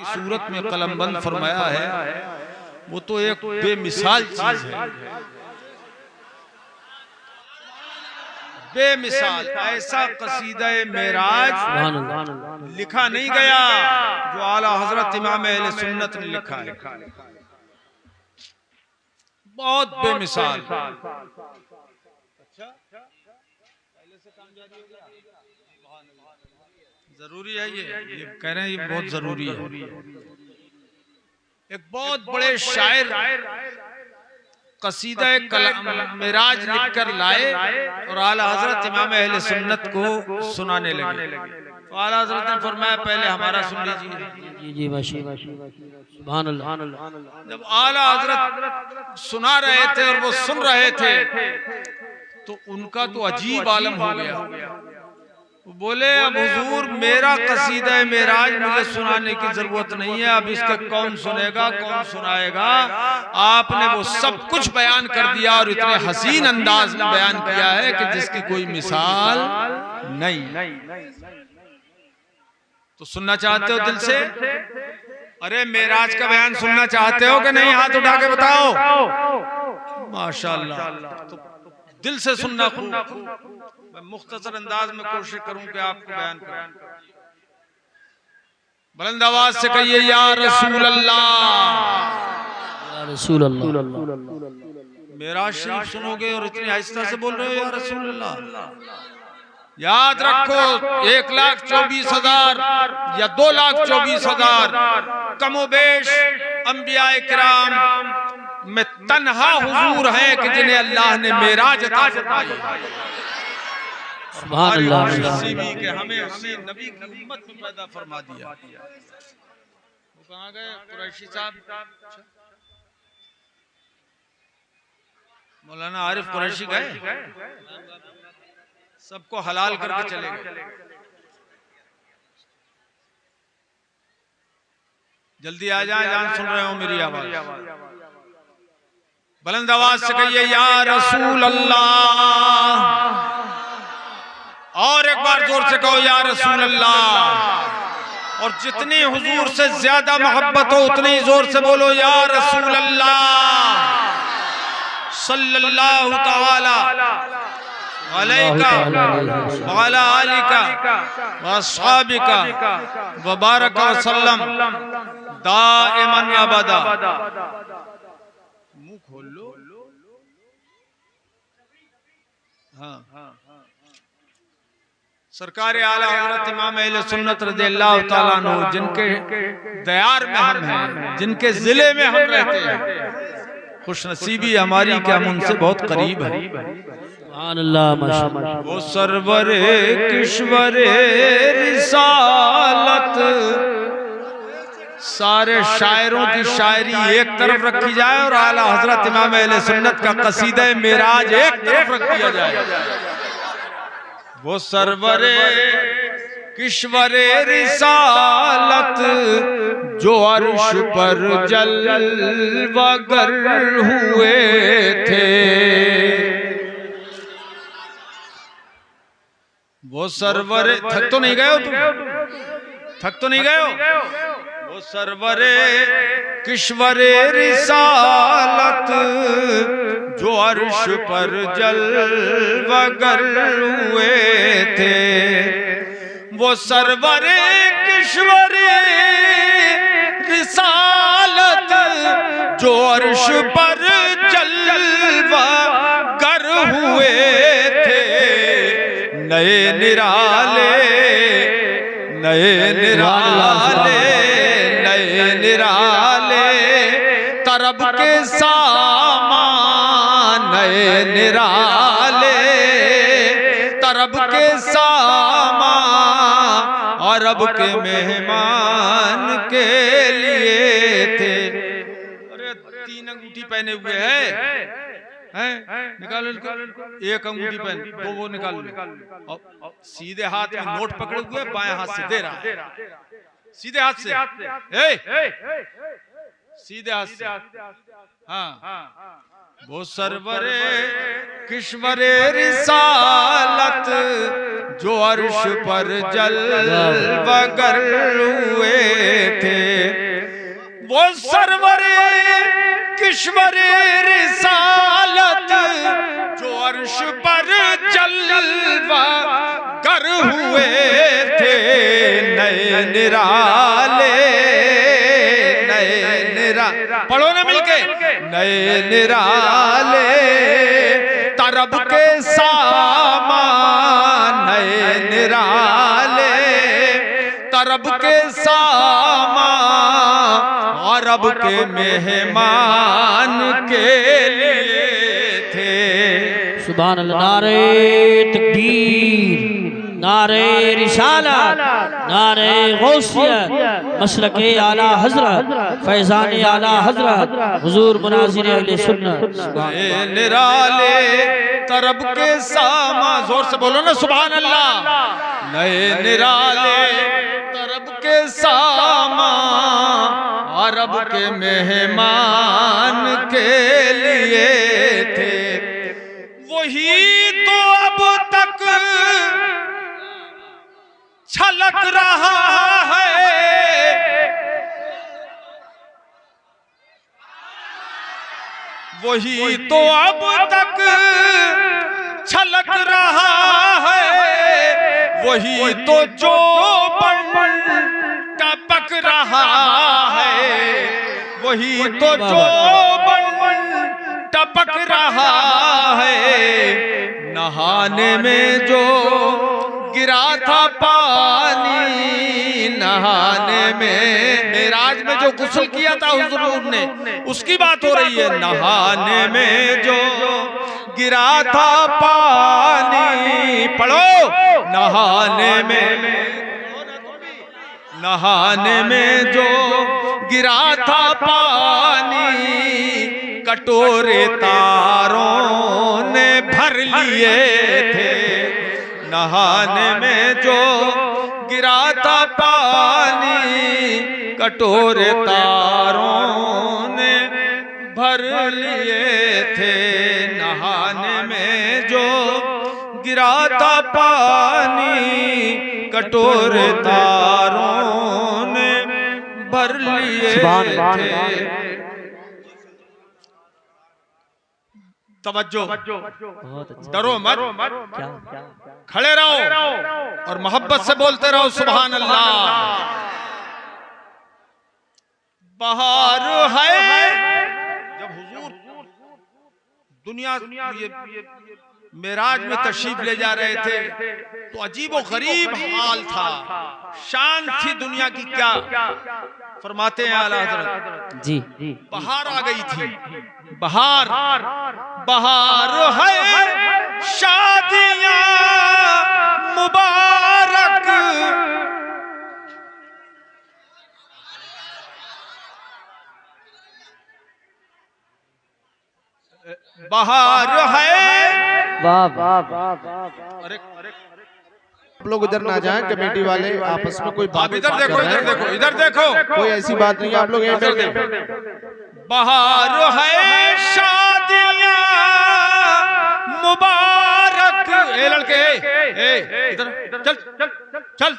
सूरत में कलमबंद फरमाया है वो तो एक बेमिसाल चीज है, बेमिसाल। ऐसा कसीदा मेराज लिखा नहीं गया जो आला हजरत इमाम अहले सुन्नत ने लिखा है, बहुत बेमिसाल। अच्छा, पहले से काम जारी हो गया, जरूरी है ये कह रहे हैं, ये बहुत जरूरी है। एक बहुत बड़े शायर कसीदा मेराज लिखकर लाए और आला हजरत इमाम अहले सुन्नत को सुनाने लगे। तो आला हजरत ने फरमाया पहले हमारा सुन लीजिए। जब आला हजरत सुना रहे थे और वो सुन रहे थे तो उनका तो अजीब आलम हो गया। बोले अब हुजूर मेरा कसीदा मेराज मुझे सुनाने की जरूरत नहीं है, अब इसका कौन सुनेगा कौन सुनाएगा। आपने वो सब कुछ बयान कर दिया और इतने हसीन अंदाज में बयान किया है कि जिसकी कोई मिसाल नहीं। तो सुनना चाहते हो दिल से? अरे मेराज का बयान सुनना चाहते हो कि नहीं? हाथ उठा के बताओ। माशाअल्लाह, तो दिल से सुनना खूब। मैं मुख्तसर अंदाज में कोशिश करूं कि आपको बयान करूं। बुलंद आवाज से कहिए या रसूल अल्लाह, या रसूल अल्लाह। मेरा शरीफ सुनोगे और इतनी आहिस्ता से बोल रहे हो या रसूल अल्लाह। याद रखो 1,24,000 या 2,24,000 कमोबेश अंबियाए किराम में तन्हा हुजूर हैं कि जिन्हें अल्लाह ने मेराज अता फरमाई। सुभान अल्लाह, नसीबी के हमें नबी की उम्मत में पैदा फरमा दिया। वो कहाँ गए कुरैशी साहब? मौलाना आरिफ कुरैशी गए, सबको हलाल करके चले गए। जल्दी आ जाए, जान सुन रहे हो मेरी आवाज? बुलंद आवाज से कहिए या रसूल अल्लाह, और एक बार जोर से कहो या रसूल अल्लाह। और जितनी हुजूर से ज्यादा मोहब्बत हो उतनी जोर से बोलो या रसूल अल्लाह सल्लल्लाहु तआला अलैका व अला आलिका व अस्हाबिका व बारक व सल्लम दाइमन अबदा। मुंह खोल लो। हाँ, सरकार आला हज़रत इमाम अहले सुन्नत रज़ियल्लाहु ताला अन्हु जिनके दयार में हम हैं, जिनके जिले में हम रहते हैं, खुशनसीबी हमारी कि हम उनसे बहुत करीब हैं। सुभान अल्लाह, माशाअल्लाह। वो सरवरे किश्वरे रिसालत, सारे शायरों की शायरी एक तरफ रखी जाए और आला हज़रत इमाम अहले सुन्नत का कसीदा मेराज एक तरफ रख दिया जाए। वो सरवरे किश्वरे रिसालत जो अर्श पर जलवागर हुए थे, वो सरवरे, थक तो नहीं गए हो तुम? थक तो नहीं गए हो? वो सरवरे किश्वरे रिसालत जो अर्श पर जलवागर हुए थे, वो सरवरे किश्वरे रिसालत जो अर्श पर जलवागर हुए थे। नए निराले, नए निराले, नए निराले तरब के सामान, नए निराले तरब के सामान अरब के मेहमान के लिए थे। अरे 3 अंगूठी पहने हुए हैं, निकालो एक अंगूठी पहन, वो निकाल लो। सीधे हाथ में नोट पकड़े हुए, बाएं हाथ से दे रहा, सीधे हाथ से। सीधे हाथ से। हाँ, वो सरवरे किश्वरे रिसालत जो अर्श पर जलवगर हुए थे, वो सरवरे किश्वरे रिसालत जो अर्श पर जलवगर हुए थे, नए निराले पढ़ो ना मिलके, नए निराले तरब के सामान, नए निराले तरब के सामान, अरब के मेहमान के लिए थे। सुभान अल्लाह। नारे तकबीर, नारे रिसालत, नारे गौसियत, मसलके आला हजरत, फैजान आला हजरत, हुजूर मुनाजिर अहले सुन्नत। निराले तरब के सामा, जोर से बोलो ना सुभान अल्लाह। नए निराले तरब के सामा, अरब के मेहमान के लिए थे। वही तो अब तक छलक रहा है, वही तो अब तक छलक रहा है, वही तो जो टपक रहा है, वही तो जो टपक रहा है। नहाने में जो गिरा था पानी, नहाने में, मेराज में जो गुस्ल किया था हुजूर ने, उसकी बात हो रही है। नहाने में जो गिरा था पानी, पढ़ो, नहाने में जो गिरा था पानी, कटोरे तारों ने भर लिए थे। नहाने में जो गिरा था पानी, कटोरे तारों ने भर लिए थे। नहाने में जो गिरा था पानी, कटोरे तारों ने भर लिए थे। तवज्जो, डरो मत, खड़े रहो और मोहब्बत से बोलते रहो सुभान अल्लाह। बहार है, जब हुजूर दुनिया मेराज में तशरीफ ले जा रहे थे तो अजीबो गरीब हाल था, शान थी दुनिया की। क्या फरमाते हैं आला हज़रत जी, बहार आ गई थी, बहार, बहार है शादियां मुबारक, बहार है। वाह वाह वाह। अरे आप लोग उधर ना जाएं, कमेटी वाले आपस में कोई बात, इधर देखो, इधर देखो, इधर देखो, कोई ऐसी बात नहीं है, आप लोग यहीं बैठे। बहार है शादियां मुबारक। ए लड़के, इधर चल चल चल।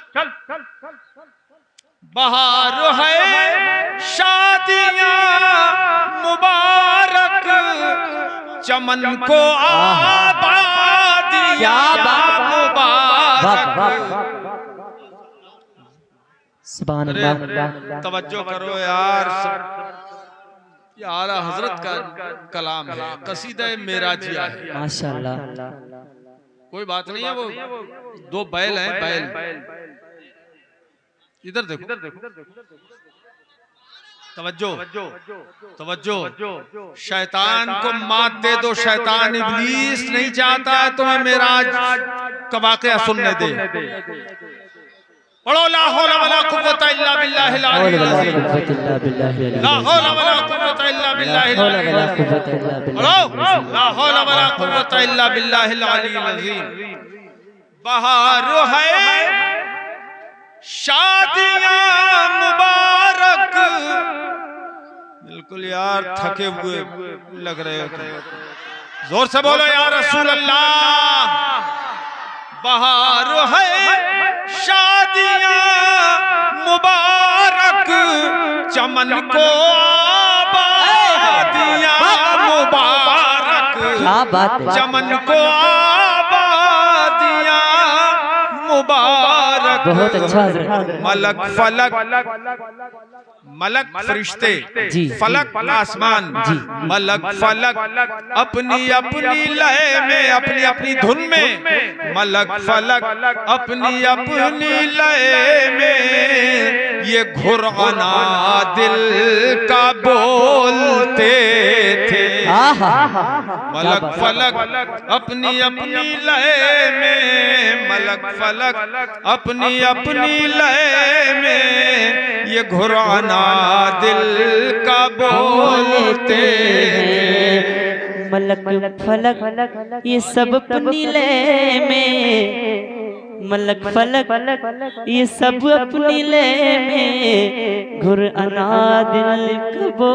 बहार है शादियां मुबारक, चमन को आबादियां मुबारक। सुभान अल्लाह। तवज्जो करो यार, ये आला हजरत का कलाम है, कसीदा मेराजिया है। माशाअल्लाह। कोई बात नहीं है, वो दो बैल हैं, बैल। इधर देखो, तवज्जो तवज्जो। शैतान को मात दे दो, शैतान इब्लीस नहीं चाहता है तुम्हें मेराज का वाक़या सुनने दे। पढ़ो ला हौला वला कुव्वता इल्ला बिल्लाहिल अलील अज़ीम, ला हौला वला कुव्वता इल्ला बिल्लाहिल अलील अज़ीम, पढ़ो ला हौला वला कुव्वता इल्ला बिल्लाहिल अलील अज़ीम। बहार है शादियां मुबारक, बिल्कुल यार थके हुए लग रहे हो। जोर से बोलो या रसूल अल्लाह। बहार है शादियां मुबारक, चमन को आबादियां मुबारक, क्या बात है। चमन को आबादियां मुबारक। बहुत अच्छा हज़रत। मलक फलक, मलक फरिश्ते, जी फलक आसमान, जी मलक फलक अपनी अपनी लय में, अपनी अपनी धुन में, मलक फलक अपनी अपनी लय में ये घुराना दिल का बोलते थे। मलक फलक अपनी अपनी लय में, मलक फलक अपनी अपनी लय में ये घुराना दिल का बोलते हैं। मलक फलक ये सब अपनी लय में, मलक फलक ये सब अपनी लय में घुराना दिल का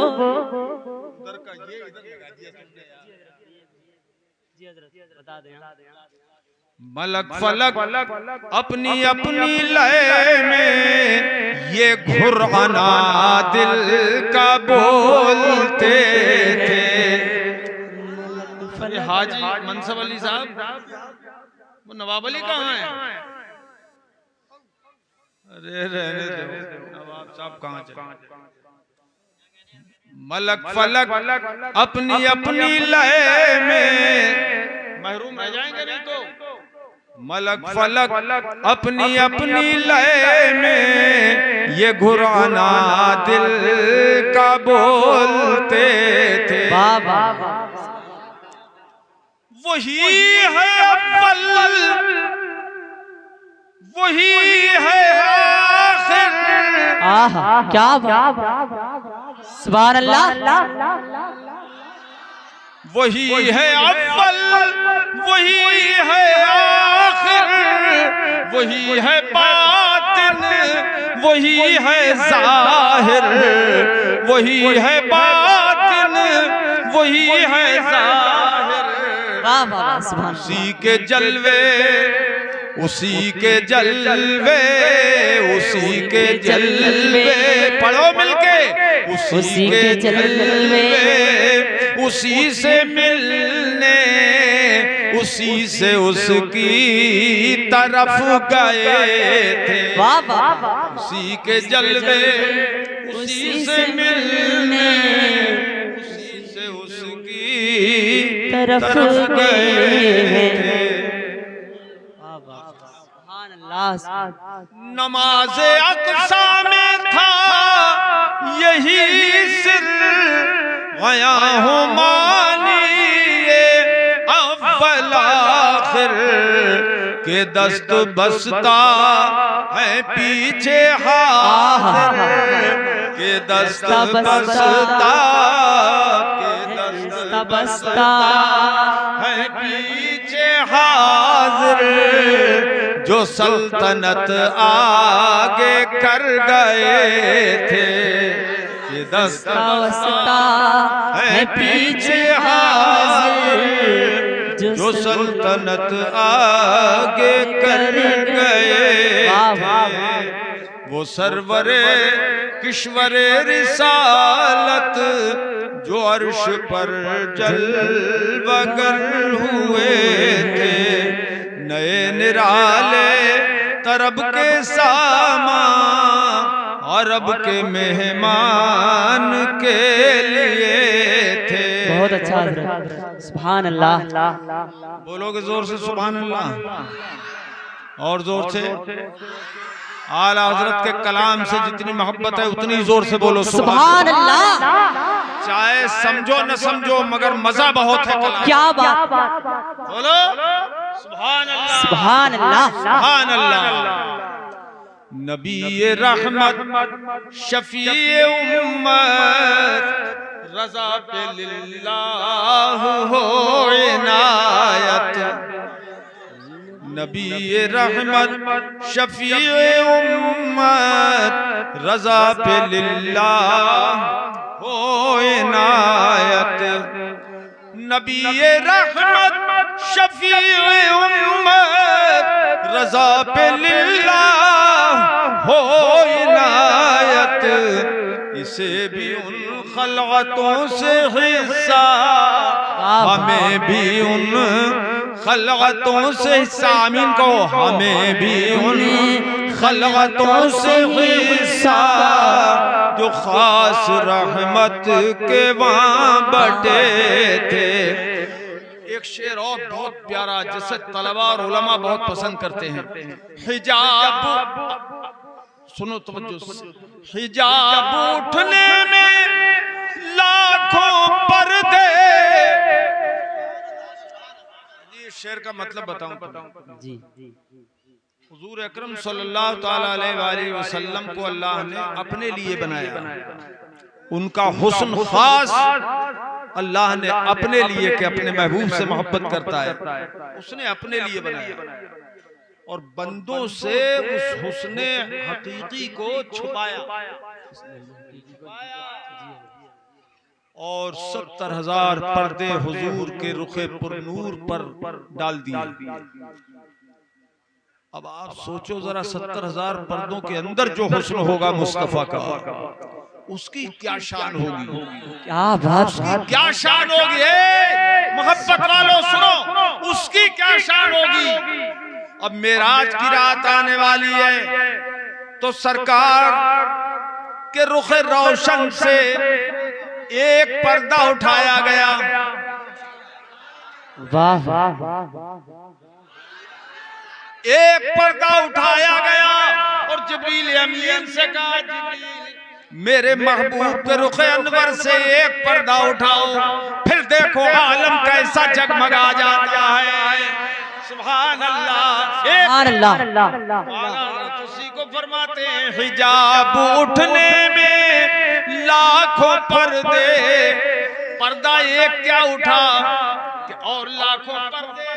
मलक फलक अपनी अपनी लय में ये घुराना दिल का बोलते थे। अरे हाजी मनसब अली साहब, वो नवाब अली कहाँ है? अरे रहने दो, नवाब साहब कहाँ चले? मलक फलक अपनी अपनी लय में महरूम रह जाएंगे नहीं तो। मलक फलक अपनी अपनी लय में ये घुराना दिल का बोलते थे। वही है अव्वल, वही है आखिर। आहा क्या बात, सुभान अल्लाह। वही है अव्वल, वही है आखिर, वही है बातिन, वही है जाहिर, वही है बातिन, वही है जाहिर। उसी के जलवे, उसी के जलवे, उसी के जलवे, पढ़ो मिलके। उसी के जलवे, उसी से मिलने, उसी से उसकी तरफ गए थे। उसी के जलवे, उसी से मिलने, उसी से उसकी तरफ गए थे। नमाज अक़सा में था यही सिर, गया हूँ मानिए अव्वल आखिर के दस्त बसता है पीछे हाजिर, के दस्त बसता, के दस्त बसता है पीछे हाजिर, जो सल्तनत आगे कर गए थे। ये दस्ता बसता है पीछे हाजिर, जो सल्तनत आगे कर गए थे। वो सरवरे किश्वरे रिसालत जो अर्श पर जलवगर हुए थे, नए निराले तरब के सामा अरब के मेहमान के लिए थे। बहुत अच्छा सुभान अल्लाह। बोलोगे जोर से सुभान अल्लाह, और जोर से। आला हजरत के कलाम से जितनी मोहब्बत है उतनी जोर से बोलो सुभान अल्लाह। चाहे समझो न समझो मगर मजा बहुत है कलाम। क्या बात, बोलो सुभान अल्लाह, सुभान अल्लाह, सुभान अल्लाह। नबी रहमत शफी उम्मत रज़ा पे लिल्लाह हो इनायत। नबी रहमत शफीए उम्मत रजा पे लिल्लाह हो इनायत। नबी रहमत शफीए उम्मत रजा पे लिल्लाह हो इनायत। इसे भी उन खलवतों से हिस्सा, हमें भी उन खलवतों से हिस्सा। आमीन को। हमें भी उन खलवतों से हिस्सा जो खास रहमत के वहाँ बटे थे। एक शेर और बहुत प्यारा जिसे तलबा और उलमा बहुत पसंद करते हैं। हिजाब, सुनो तवज्जो से। हिजाब उठने में लाखों पर्दे। ये शेर का मतलब बताऊं जी। हुजूर अकरम सल्लल्लाहु ताला अलैहि वसल्लम को अल्लाह ने अपने लिए बनाया। उनका हुस्न खास अल्लाह ने अपने लिए के अपने महबूब से मोहब्बत करता है, उसने अपने लिए बनाया और बंदों से उस हुस्ने हकीकी को छुपाया और 70,000 पर्दे हुजूर के रुखे पुरनूर पर डाल दिए। अब आप सोचो जरा, 70,000 पर्दों के अंदर जो हुस्न होगा मुस्तफा का, उसकी क्या शान होगी। क्या बात, क्या शान होगी। मोहब्बत वालों सुनो, उसकी क्या शान होगी। अब मेराज की रात आने वाली है तो सरकार के रुखे रोशन से एक पर्दा उठाया गया। वाह वाह। एक पर्दा उठाया गया और जिब्रील अमीन से कहा, जिब्रील मेरे महबूब के रुखे अनवर से एक पर्दा उठाओ, फिर देखो आलम कैसा जगमगा जाता है। सुभान अल्लाह। उसी को फरमाते हैं हिजाब उठने में लाखों पर्दे। पर्दा एक क्या उठा कि और लाखों पर्दे।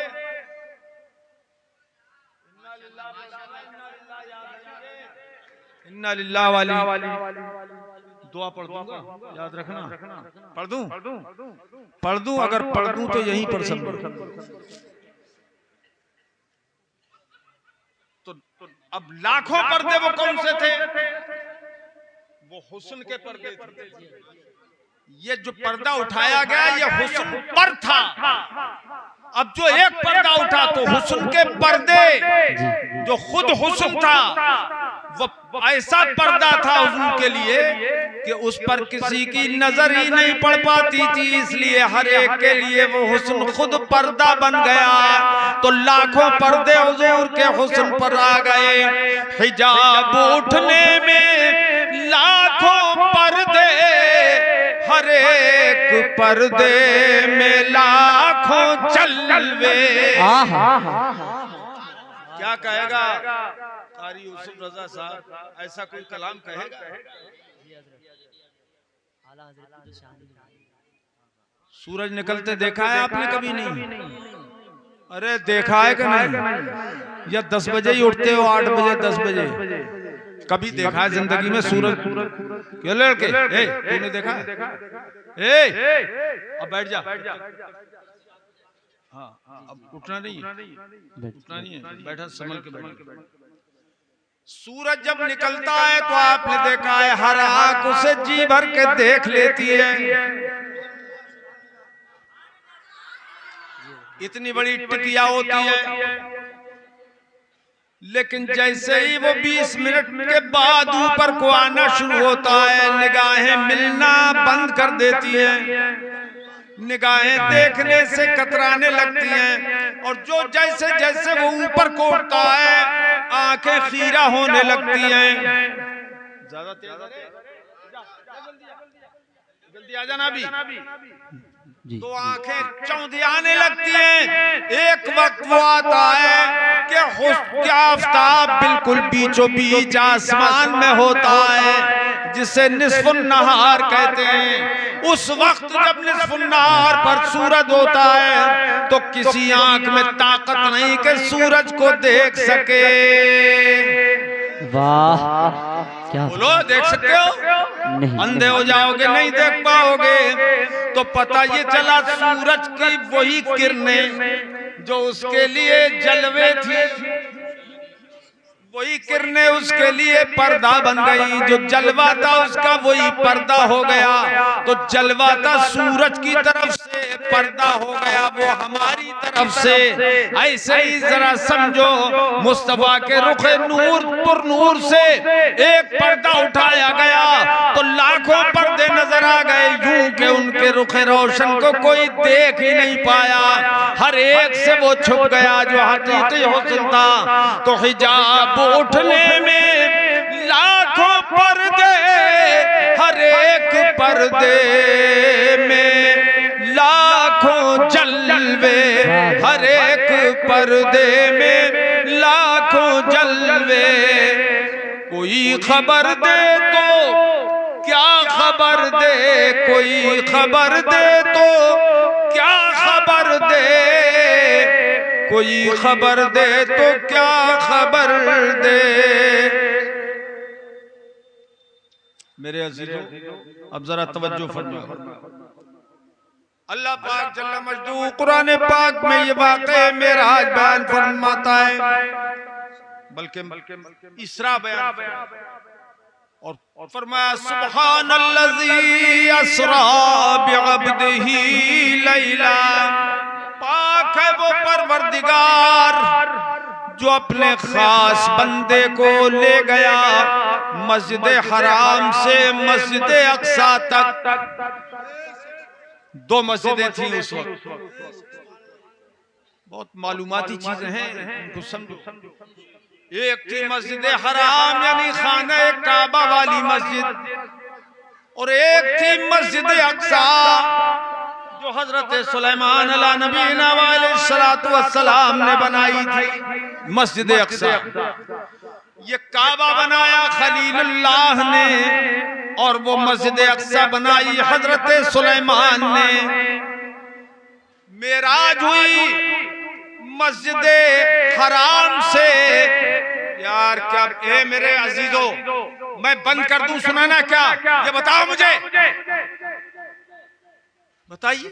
इन्ना लिल्लाह वाली दुआ पढ़ दूंगा, याद रखना। पढ़ दूं अगर पढ़ दूं तो यहीं पर समझो। तो अब लाखों पर्दे वो कौन से थे। वो हुस्न के पर्दे थे। ये जो पर्दा उठाया गया ये हुस्न पर था। अब जो एक पर्दा उठा तो हुस्न के पर्दे जो खुद हुस्न था वो ऐसा पर्दा था हुजूर के लिए कि उस पर किसी की नजर ही नहीं पड़ पाती थी, इसलिए हर एक के लिए वो हुस्न खुद पर्दा बन गया। तो लाखों पर्दे हुजूर के हुस्न पर आ गए। हिजाब उठने में लाखों पर्दे, हर एक पर्दे में लाखों जलवे। क्या कहेगा कारी यूसुफ रजा साहब, ऐसा कोई कलाम कहेगा। सूरज निकलते देखा है आपने कभी। नहीं। अरे देखा है कि नहीं। या 10 बजे ही उठते हो, 8 बजे 10 बजे कभी देखा है जिंदगी में सूरज के लड़के। तूने देखा है। अब बैठ जा। हाँ अब उठना नहीं है, बैठा संभल के बैठ। सूरज जब निकलता है तो आपने देखा है हर आंख उसे जी भर के देख लेती है। इतनी बड़ी टिकिया होती है, लेकिन जैसे ही वो 20 मिनट के बाद ऊपर को आना शुरू होता है, निगाहें मिलना बंद कर देती हैं, निगाहें देखने से कतराने लगती हैं। और जो जैसे जैसे वो ऊपर को उठता है आंखें खीरा होने लगती हैं। ज्यादा तेज जल्दी आ जाना अभी। तो आंखें चौंधियाने लगती हैं। एक वक्त वो आता है कि हुस्न का आफताब बिल्कुल बीचों बीच आसमान में होता है। जिसे निस्फुन नहार कहते हैं, उस वक्त जब निस्फुन नहार पर सूरज होता है तो किसी आंख में ताकत नहीं कि सूरज को देख सके। वाह क्या बोलो, देख सकते हो? नहीं अंधे हो जाओगे, नहीं देख पाओगे। तो पता ये चला सूरज की वही किरणें जो उसके लिए जलवे थी, वही किरणें उसके लिए पर्दा बन गई। जो जलवा था उसका वही पर्दा हो गया। तो जलवा था सूरज की तरफ से, पर्दा हो गया वो हमारी तरफ से। ऐसे ही जरा समझो, मुस्तफा के रुखे नूर पर नूर से एक पर्दा उठाया गया तो लाखों पर्दे नजर आ गए, यूं के उनके रुखे रोशन को कोई देख ही नहीं पाया। हर एक से वो छुप गया जो हकीकी हुस्न था। तो हिजाब उठने में लाखों पर्दे, हर एक पर्दे में लाखों जलवे, हर एक पर्दे में लाखों जलवे। कोई खबर दे तो क्या खबर दे, कोई खबर दे तो क्या खबर दे, कोई खबर दे तो क्या खबर दे। मेरे अजीजों, अब जरा तवज्जो फरमाओ। अल्लाह पाक जल्ल मजदू कुरान पाक में ये वाक़या मेराज बयान फरमाता है, बल्कि इसरा बयान, और फरमाया सुब्हानल्लज़ी अस्रा बिअब्दिही लैला। पाक है वो परवरदिगार जो अपने खास बंदे को ले गया मस्जिद हराम से मस्जिद अक्सा तक। दो मस्जिदें थी उस वक्त, बहुत मालूमाती चीजें हैं, उनको समझो। एक थी मस्जिद हराम यानी खाना काबा वाली मस्जिद, और एक थी मस्जिद अक्सा जो हजरत सुलेमान अला नबीना अलैहिस्सलातु वस्सलाम ने बनाई थी। मस्जिद अक्सा, ये काबा बनाया खलीलुल्लाह ने, और वो मस्जिद अक्सा बनाई हजरत सुलेमान ने। मेराज हुई मस्जिद हराम से। यार क्या, ए मेरे अजीजों, मैं बंद कर दूं सुनाना क्या? ये बताओ मुझे, बताइए।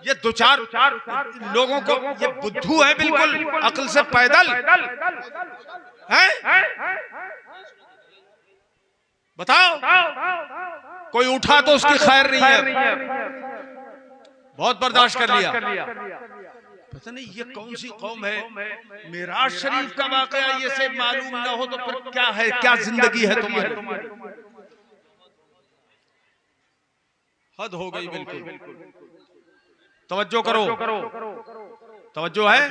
ये दो चार लोगों को, ये बुद्धू है बिल्कुल, अक्ल से पैदल हैं? बताओ, कोई उठा तो उसकी खैर नहीं है, बहुत बर्दाश्त कर लिया। पता नहीं ये कौन सी कौम है, मिराज शरीफ का वाकया ये से मालूम ना हो तो फिर क्या है, क्या जिंदगी है तुम्हारी? हद हो गई बिल्कुल। तवज्जो करो, तवज्जो है?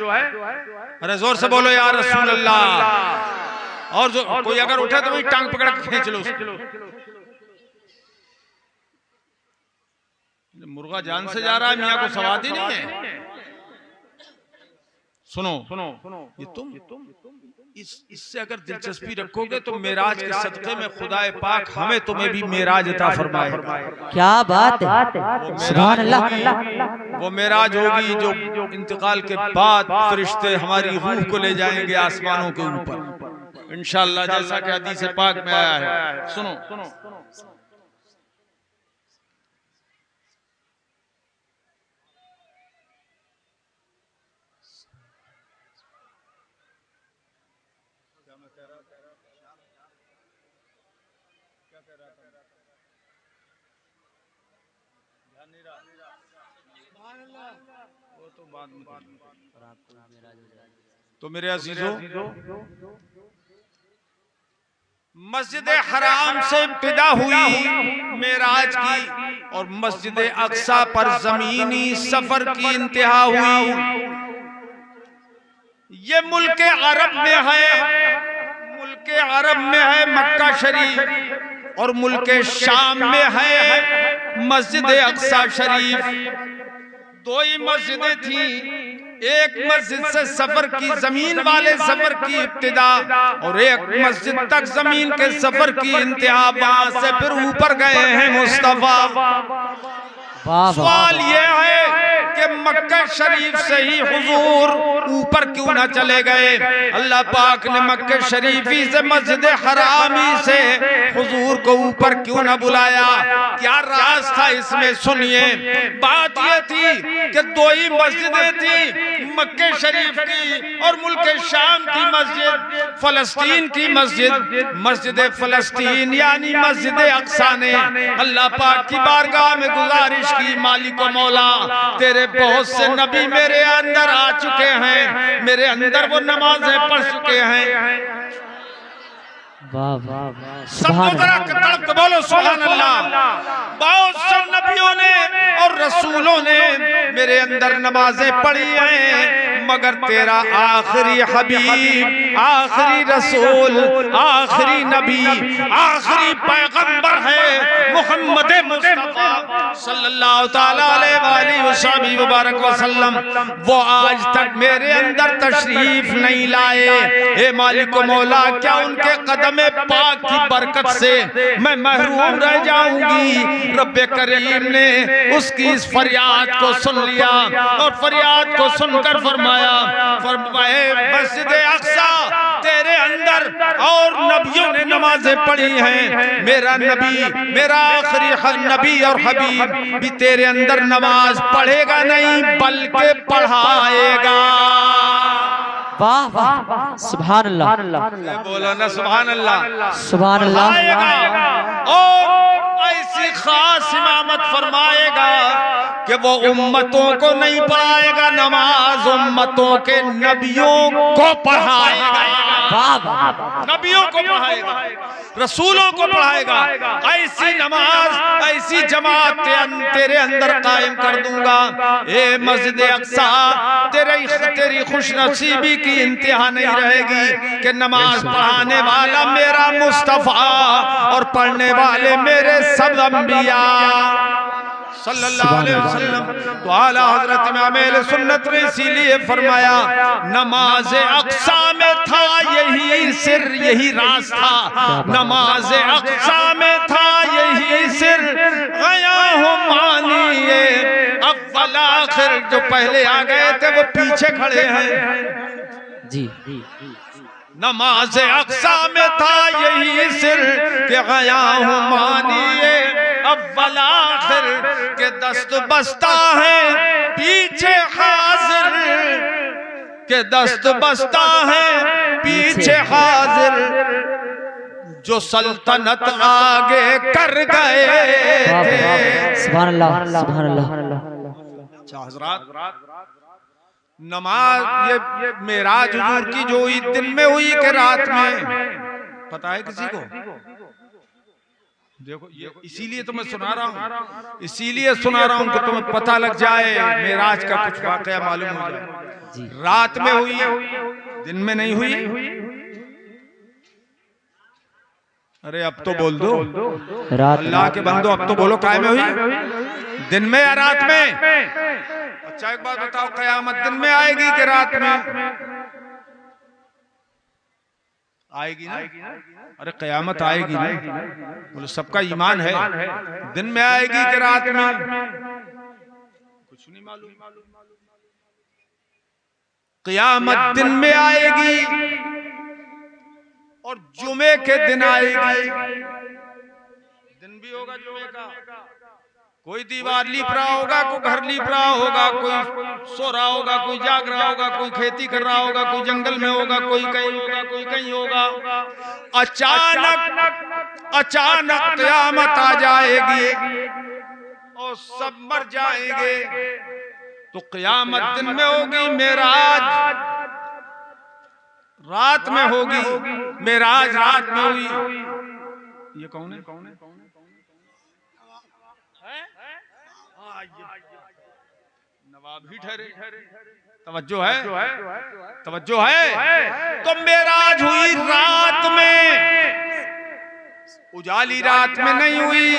अरे जोर से बोलो या रसूल अल्लाह। और जो कोई अगर उठे तो वही टांग पकड़ के खींच लो। मुर्गा जान से जा रहा है, मियां को सवाद ही नहीं है। सुनो, ये तुम इससे अगर दिलचस्पी रखोगे तो मेराज के सदक़े में खुदाए पाक हमें तुम्हें भी मेराज अता फरमाए। क्या बात है, सुभान अल्लाह। वो मेराज होगी जो इंतकाल के बाद फरिश्ते हमारी रूह को ले जाएंगे आसमानों के ऊपर इंशाअल्लाह, जैसा कि हदीस पाक में आया है। सुनो, तो मेरे अजीजों, मस्जिद हराम से इब्तिदा हुई मेराज की, और मस्जिद अक्सा पर जमीनी सफर की इंतहा हुई। ये मुल्क अरब में है, मुल्क अरब में है मक्का शरीफ, और मुल्क शाम में है मस्जिद अक्सा शरीफ। दो ही मस्जिदें थी, एक मस्जिद से सफर की, जमीन वाले सफर की इब्तिदा, और एक मस्जिद तक जमीन के सफर की इंतहा, वहां से फिर ऊपर गए हैं मुस्तफा। सवाल ये है कि मक्का शरीफ से ही हुजूर ऊपर क्यों ना चले गए? अल्लाह पाक ने मक्का शरीफी से, मस्जिद हरामी से हुजूर को ऊपर क्यों ना बुलाया? क्या राज था इसमें? सुनिए, बात ये थी कि दो ही मस्जिदें थी, मक्का शरीफ की और मुल्क शाम की मस्जिद, फलस्तीन की मस्जिद। मस्जिद फलस्तीन यानी मस्जिद अक्सा ने अल्लाह पाक की बारगाह में गुजारिश की, मालिक मौला तेरे बहुत से नबी मेरे अंदर आ चुके हैं, मेरे अंदर वो नमाजें पढ़ चुके हैं। वाह वाह वाह, सब तड़प के बोलो सुभान अल्लाह। बहुत से नबियों ने और रसूलों ने मेरे अंदर नमाजें पढ़ी हैं, मगर तेरा आखिरी हबीब, आखिरी रसूल, आखिरी नबी, आखिरी पैगंबर है मुहम्मद मुस्तफा सल्लल्लाहु ताला अलैहि वसल्लम। वो आज तक मेरे अंदर तशरीफ नहीं लाए। हे मालिक मौला, क्या उनके कदम पाक की बरकत से मैं महरूम रह जाऊंगी? रब्बे करीम ने उसकी इस फरियाद को सुन लिया और फरियाद को सुनकर फरमाया, मस्जिद अक्सा तेरे अंदर और नबियों ने नमाजें पढ़ी हैं, मेरा नबी, मेरा आखिरी नबी और हबीब भी तेरे अंदर नमाज पढ़ेगा नहीं बल्कि पढ़ाएगा। वाह वाह वाह, सुभान अल्लाह, बोलो ना सुभान अल्लाह, सुभान अल्लाह। और ऐसी खास इमामत फरमाएगा कि वो उम्मतों को नहीं पढ़ाएगा नमाज, उम्मतों के नबियों को पढ़ाएगा। वाह वाह, नबियों को पढ़ाएगा, रसूलों को पढ़ाएगा। ऐसी नमाज, ऐसी जमात तेरे अंदर कायम कर दूंगा। ए मस्जिद अक्सा, तेरी खुशनसीबी की इंतहा नहीं रहेगी कि नमाज पढ़ाने वाला मेरा मुस्तफा और पढ़ने वाले मेरे सब अंबिया सल्लल्लाहु अलैहि वसल्लम। तो आला हजरत इमाम अहले सुन्नत ने इसीलिए फरमाया, नमाज अक्सा में था यही सिर, यही राज था। नमाज अक्सा में था यही सिर, गया हूँ मानिए अव्वल आखिर। जो पहले आ गए थे वो पीछे खड़े हैं जी। नमाज अक्सा में था यही सिर के गया हूँ मानिए अव्वल आखिर के दस्त बस्ता है पीछे हाजिर, के दस्त बस्ता है पीछे हाजिर, जो सल्तनत आगे कर गए थे। सुभान अल्लाह, सुभान अल्लाह। अच्छा हजरात, नमाज ये मेराज हुजूर की जो हुई दिन में हुई कि रात में, पता है किसी को? देखो ये इसीलिए तो मैं सुना रहा हूँ, इसीलिए सुना रहा हूँ कि तुम्हें पता लग जाए, मेराज का कुछ वाकया मालूम हो जाए। रात में हुई, दिन में नहीं हुई। अरे अब तो बोल दो, अल्लाह के बंदो अब तो बोलो, काय में हुई? दिन में या रात में? अच्छा एक बात बताओ, कयामत दिन में आएगी कि रात में आएगी ना? अरे कयामत आएगी ना, बोलो सबका ईमान है, दिन में आएगी कि रात में? कुछ नहीं मालूम। कयामत दिन में आएगी और जुमे के दिन आएगी। दिन भी होगा जुमे का, कोई दीवार लीप रहा होगा, कोई घर लीप रहा होगा, कोई सो रहा होगा, कोई जाग रहा होगा, कोई खेती कर रहा होगा, कोई जंगल में होगा, कोई कहीं होगा, कोई कहीं होगा। अचानक क़यामत आ जाएगी और सब मर जाएंगे। तो क़यामत दिन में होगी, मेराज रात में होगी। मेराज रात में हुई। ये कौन है? नवाब ही ठहरे। तवज्जो है, तवज्जो है। तो मेराज हुई रात में, उजाली रात में नहीं हुई,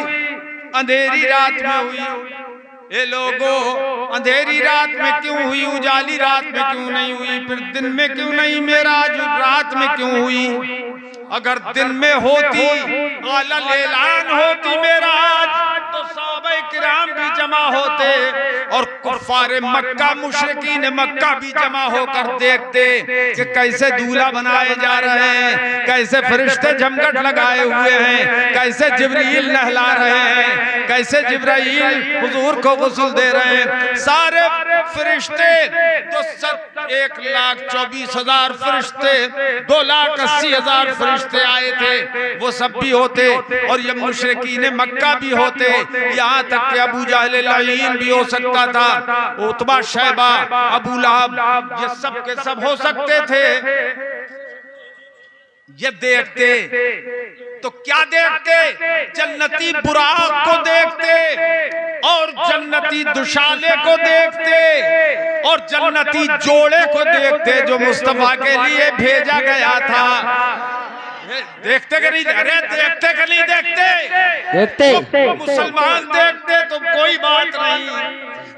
अंधेरी रात में हुई। ए लोगों, अंधेरी रात में क्यों हुई, उजाली रात में क्यों नहीं हुई, फिर दिन में क्यों नहीं, मेराज रात में क्यों हुई? अगर दिन में होती, आला ऐलान होती मेराज, तो सहाबा किराम भी जमा होते और कुफारे मक्का, मुशरिकीन मक्का भी जमा होकर देखते कि कैसे दूल्हा बनाए जा रहे हैं, कैसे फरिश्ते जमघट लगाए हुए हैं, कैसे जिब्रील नहला रहे हैं, कैसे जिब्राइल हुजूर को गुस्ल दे रहे हैं। सारे फरिश्ते जो 1,24,000 फरिश्ते, 2,80,000 फरिश्ते आए थे, वो सब भी होते और ये मुशरिकीन मक्का भी होते। यहाँ तक कि अबू जहल लईन भी हो सकता था, उतबा शैबा अबू लहब, ये सब के सब हो सकते थे। ये देखते तो क्या देखते, जन्नती बुराक को देखते और जन्नती दुशाले को देखते और जन्नती जोड़े को देखते जो मुस्तफा के लिए भेजा गया था। देखते कि नहीं? अरे देखते कि नहीं? देखते तो मुसलमान देखते तो कोई बात नहीं,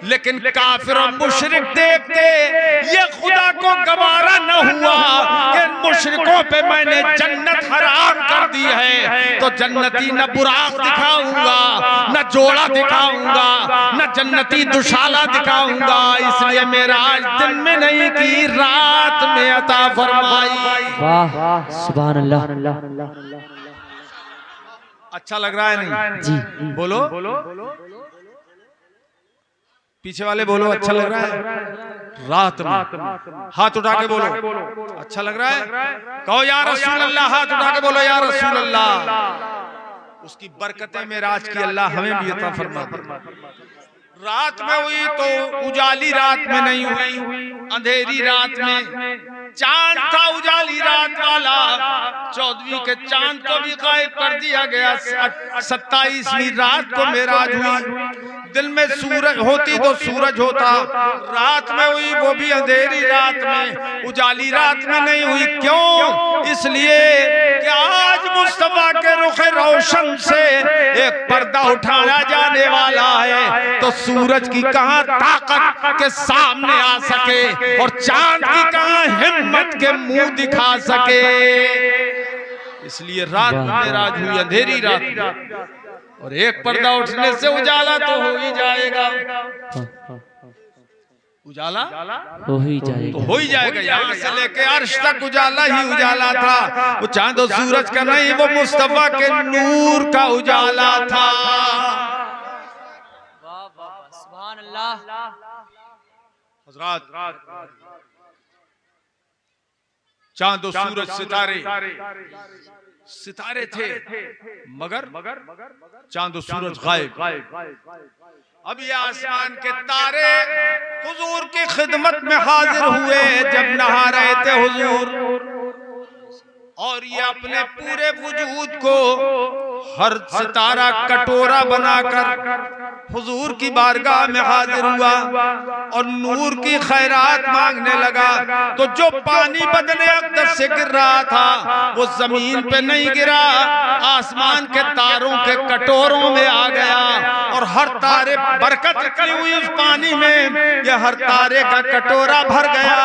लेकिन काफिर और मुशरिक देखते। ये खुदा को गवारा न हुआ कि मुशरिकों पे मैंने जन्नत हराम कर दी है, तो जन्नती न बुराक दिखाऊंगा, न जोड़ा दिखाऊंगा, न जन्नती दुशाला दिखाऊंगा। इसलिए मेरा आज दिन में नहीं की, रात में अता फरमाई। वाह सुभान अल्लाह। अच्छा लग रहा है नहीं जी बोलो, पीछे वाले बोलो अच्छा लग रहा है? रात में हाथ उठा के बोलो अच्छा लग रहा है? कहो या रसूल अल्लाह, हाथ उठा के बोलो या रसूल अल्लाह। उसकी बरकतें मेराज की अल्लाह हमें भी अता फरमा दे। रात में हुई तो उजाली रात में नहीं हुई, अंधेरी रात में। चांद था उजाली रात वाला, 14वीं के चांद को भी गायब कर दिया गया। 27वीं रात को मेराज हुई। दिन में सूरज होती तो सूरज होता, रात में हुई वो भी अंधेरी रात में, उजाली रात में नहीं हुई। क्यों? इसलिए कि आज मुस्तफा के रुखे रोशन से एक पर्दा उठाया जाने वाला है, तो सूरज की कहां ताकत के सामने आ सके और चांद की कहां हिम्मत के मुंह दिखा सके। इसलिए रात में राज हुई, अंधेरी रात, और एक पर्दा उठने से उजाला तो हो ही जाएगा। उजाला हो ही जाएगा, तो हो ही जाएगा। यहाँ से लेके अर्श तक उजाला ही उजाला था। वो चांद और सूरज का नहीं, वो मुस्तफा के नूर का उजाला था। सुभान अल्लाह। हज़रात, चांद और सूरज सितारे थे, मगर चांद और सूरज गायब। अब ये आसमान के तारे हुजूर की खिदमत में हाजिर हुए जब नहा रहे थे हुजूर, और ये अपने पूरे वजूद को हर सितारा कटोरा बनाकर हुजूर की बारगाह में हाजिर हुआ और नूर की खैरात मांगने लगा। तो जो पानी बदले अक़दस से गिर रहा था वो जमीन पे नहीं गिरा, आसमान के तारों के कटोरों में आ गया, और हर तारे बरकत निकली हुई उस पानी में। ये हर तारे का कटोरा भर गया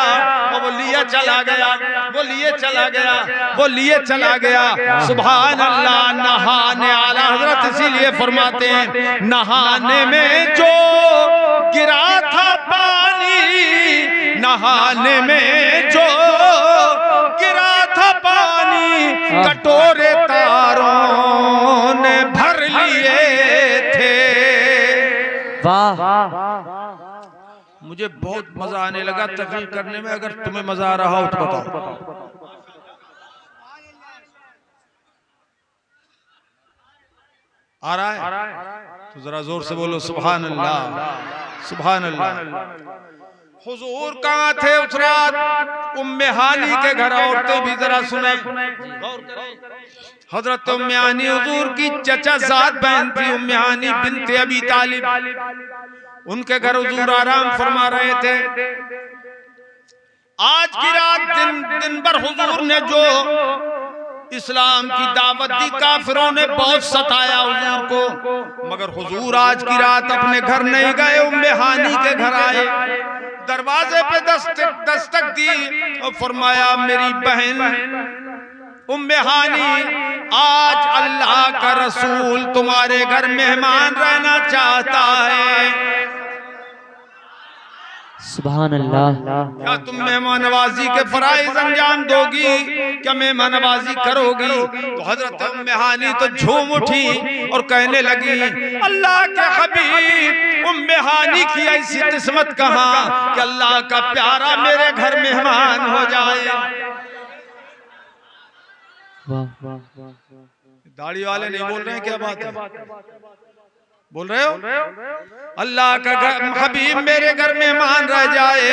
और वो लिए चला गया, वो लिए चला गया, वो लिए चला गया। सुभान अल्लाह। नहाने आला हजरत इसीलिए फरमाते हैं, नहाने में जो गिरा था पानी, नहाने में जो गिरा था पानी, कटोरे तारों ने भर लिए थे। वाह। मुझे बहुत मजा आने लगा तकरीर करने में। अगर तुम्हें मजा आ रहा हो तो बताओ। आ रहा है तो जरा जोर से बोलो सुभान अल्लाह, सुभान अल्लाह। हुजूर कहाँ थे उस रात? उम्मे हानी के घर। औरतें भी जरा सुने, गौर करें। हजरत उम्मे हानी हुजूर की चचा जात बहन थी, उम्मे हानी बिन्ते अबी तालिब। उनके घर हुजूर आराम फरमा रहे थे। आज की रात दिन भर हुजूर ने जो इस्लाम की दावत दी, काफिरों ने बहुत सताया हुजूर को, मगर हुजूर आज की रात अपने घर नहीं गए, उम्मे हानी के घर आए। दरवाजे पे दस्तक दी और फरमाया, मेरी बहन उम्मे हानी, आज अल्लाह का रसूल तुम्हारे घर मेहमान रहना चाहता है। सुभान अल्लाह। क्या तुम मेहमान नवाजी के फराइज अंजाम दोगी? क्या मेहमान नवाजी करोगी? तो हजरत उम्मे हानी तो झूम उठी और कहने लगी, अल्लाह के हबीब, उम्मे हानी की ऐसी किस्मत कहाँ कि अल्लाह का प्यारा मेरे घर मेहमान हो जाए। दाढ़ी वाले नहीं बोल रहे हैं, क्या बात है? बोल रहे हो? अल्लाह का हबीब मेरे घर मेहमान रह जाए,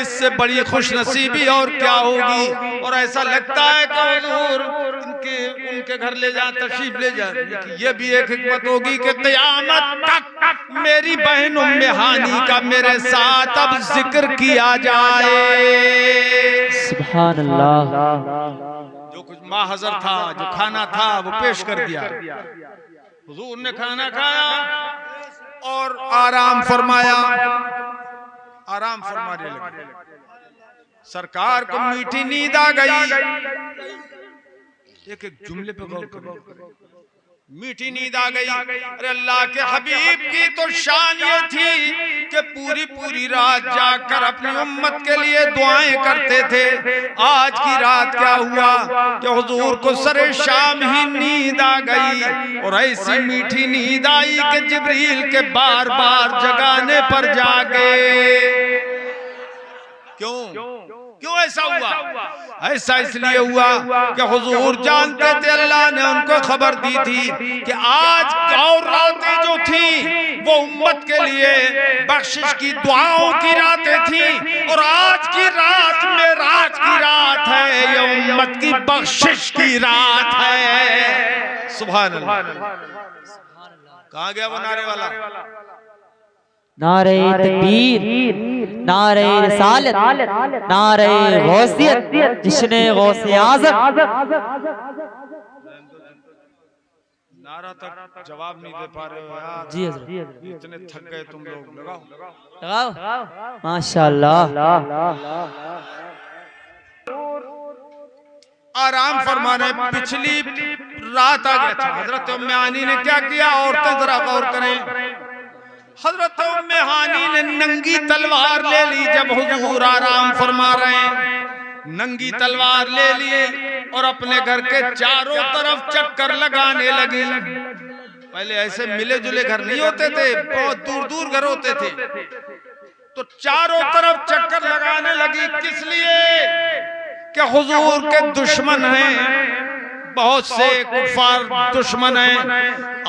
इससे बड़ी खुशनसीबी और क्या होगी। और ऐसा लगता है कि हुजूर उनके घर ले जाए, तशरीफ ले जाए। ये भी एक हिकमत होगी कि क़यामत तक मेरी बहन उम्मे हानी का मेरे साथ अब जिक्र किया जाए। सुभान अल्लाह। जो कुछ माहज़र था, जो खाना था, वो पेश कर दिया। हुजूर ने खाना खाया और आराम फरमाया, आराम फरमाने लगे। सरकार को मीठी नींद आ गई। एक एक जुमले पे गौर करो। मीठी नींद आ गई। अरे अल्लाह के हबीब की तो शान ये थी कि पूरी पूरी रात जाकर अपनी उम्मत के लिए दुआएं करते थे। आज की रात क्या हुआ कि हुजूर को सरे शाम ही नींद आ गई, और ऐसी मीठी नींद आई कि जिब्रील के बार बार जगाने पर जागे। क्यों ऐसा हुआ? ऐसा इसलिए हुआ कि हुजूर जानते थे, अल्लाह ने उनको खबर दी थी कि आज और रातें जो थी वो उम्मत के लिए बख्शिश की दुआओं की रातें थी, और आज की रात मेराज की रात है, ये उम्मत की बख्शिश की रात है। सुभान अल्लाह। कहाँ गया वो नारे वाला? नारे तकबीर, नारे रिसालत, नारे गौसियत, जिसने गौसे आज़म। नारा तक जवाब नहीं दे पा रहे हो यार। जी हज़रत, इतने थक गए तुम लोग। लगाओ माशाअल्लाह। आराम फरमाने पिछली रात आ गया। हजरत उम्मे हानी ने क्या किया? औरतें जरा गौर करें। हजरत उम्मे हानी ने नंगी तलवार ले ली। जब हुजूर आराम फरमा रहे हैं, नंगी तलवार ले ली और अपने घर के चारों तरफ चक्कर लगाने लगी। पहले ऐसे मिले जुले घर नहीं होते थे, बहुत दूर दूर घर होते थे। तो चारों तरफ चक्कर लगाने लगी। किस लिए? कि हुजूर के दुश्मन हैं, बहुत से कुफार दुश्मन हैं।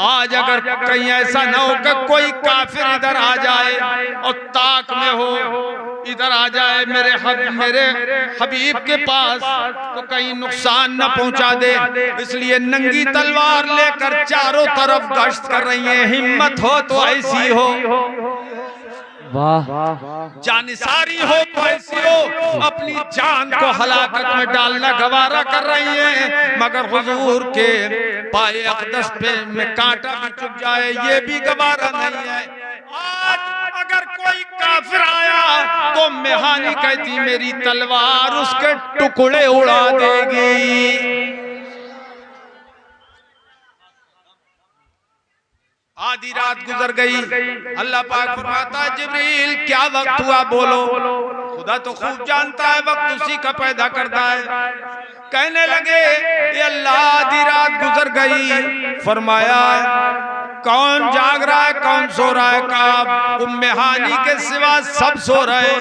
आज अगर कहीं ऐसा न हो कि कोई काफिर इधर आ जाए और ताक में हो, इधर आ जाए मेरे हबीब के पास, तो कहीं नुकसान न पहुंचा दे, इसलिए नंगी तलवार लेकर चारों तरफ गश्त कर रही है। हिम्मत हो तो ऐसी हो, वाह, जानिसारी हो तो ऐसी हो, अपनी जान को हलाकत में डालना गवारा कर रही है, मगर हुजूर के पाए अक़दस पे में कांटा भी चुभ जाए ये भी गवारा नहीं है। आज अगर कोई काफिर आया तो मेहानी कहती मेरी तलवार उसके टुकड़े उड़ा देगी। आधी रात गुजर गई। अल्लाह पाक फरमाता है जिब्रील क्या वक्त हुआ बोलो। खुदा तो खूब जानता है, वक्त उसी का पैदा करता है। कहने लगे ये अल्लाह आधी रात गुजर गई। फरमाया कौन जाग रहा है, कौन सो रहा है? कहा उम्मे हानी के सिवा सब सो रहे,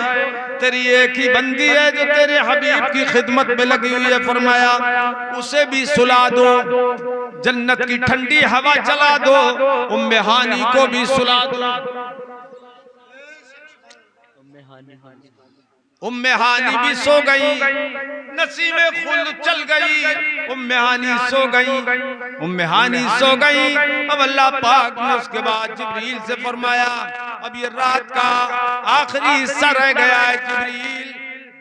तेरी एक ही बंदी है जो तेरे हबीब की खिदमत में लगी हुई है। फरमाया उसे भी सुला दो, जन्नत की ठंडी हवा चला दो, उम्मे हानी को भी सुला दो। उम्मे हानी भी सो गई, नसीबे खुल्द चल गई, उम्मे हानी सो गई, उम्मे हानी सो गई। अब अल्लाह पाक ने उसके बाद जिब्रील से फरमाया अब ये रात का आखिरी हिस्सा रह गया है, जिब्रील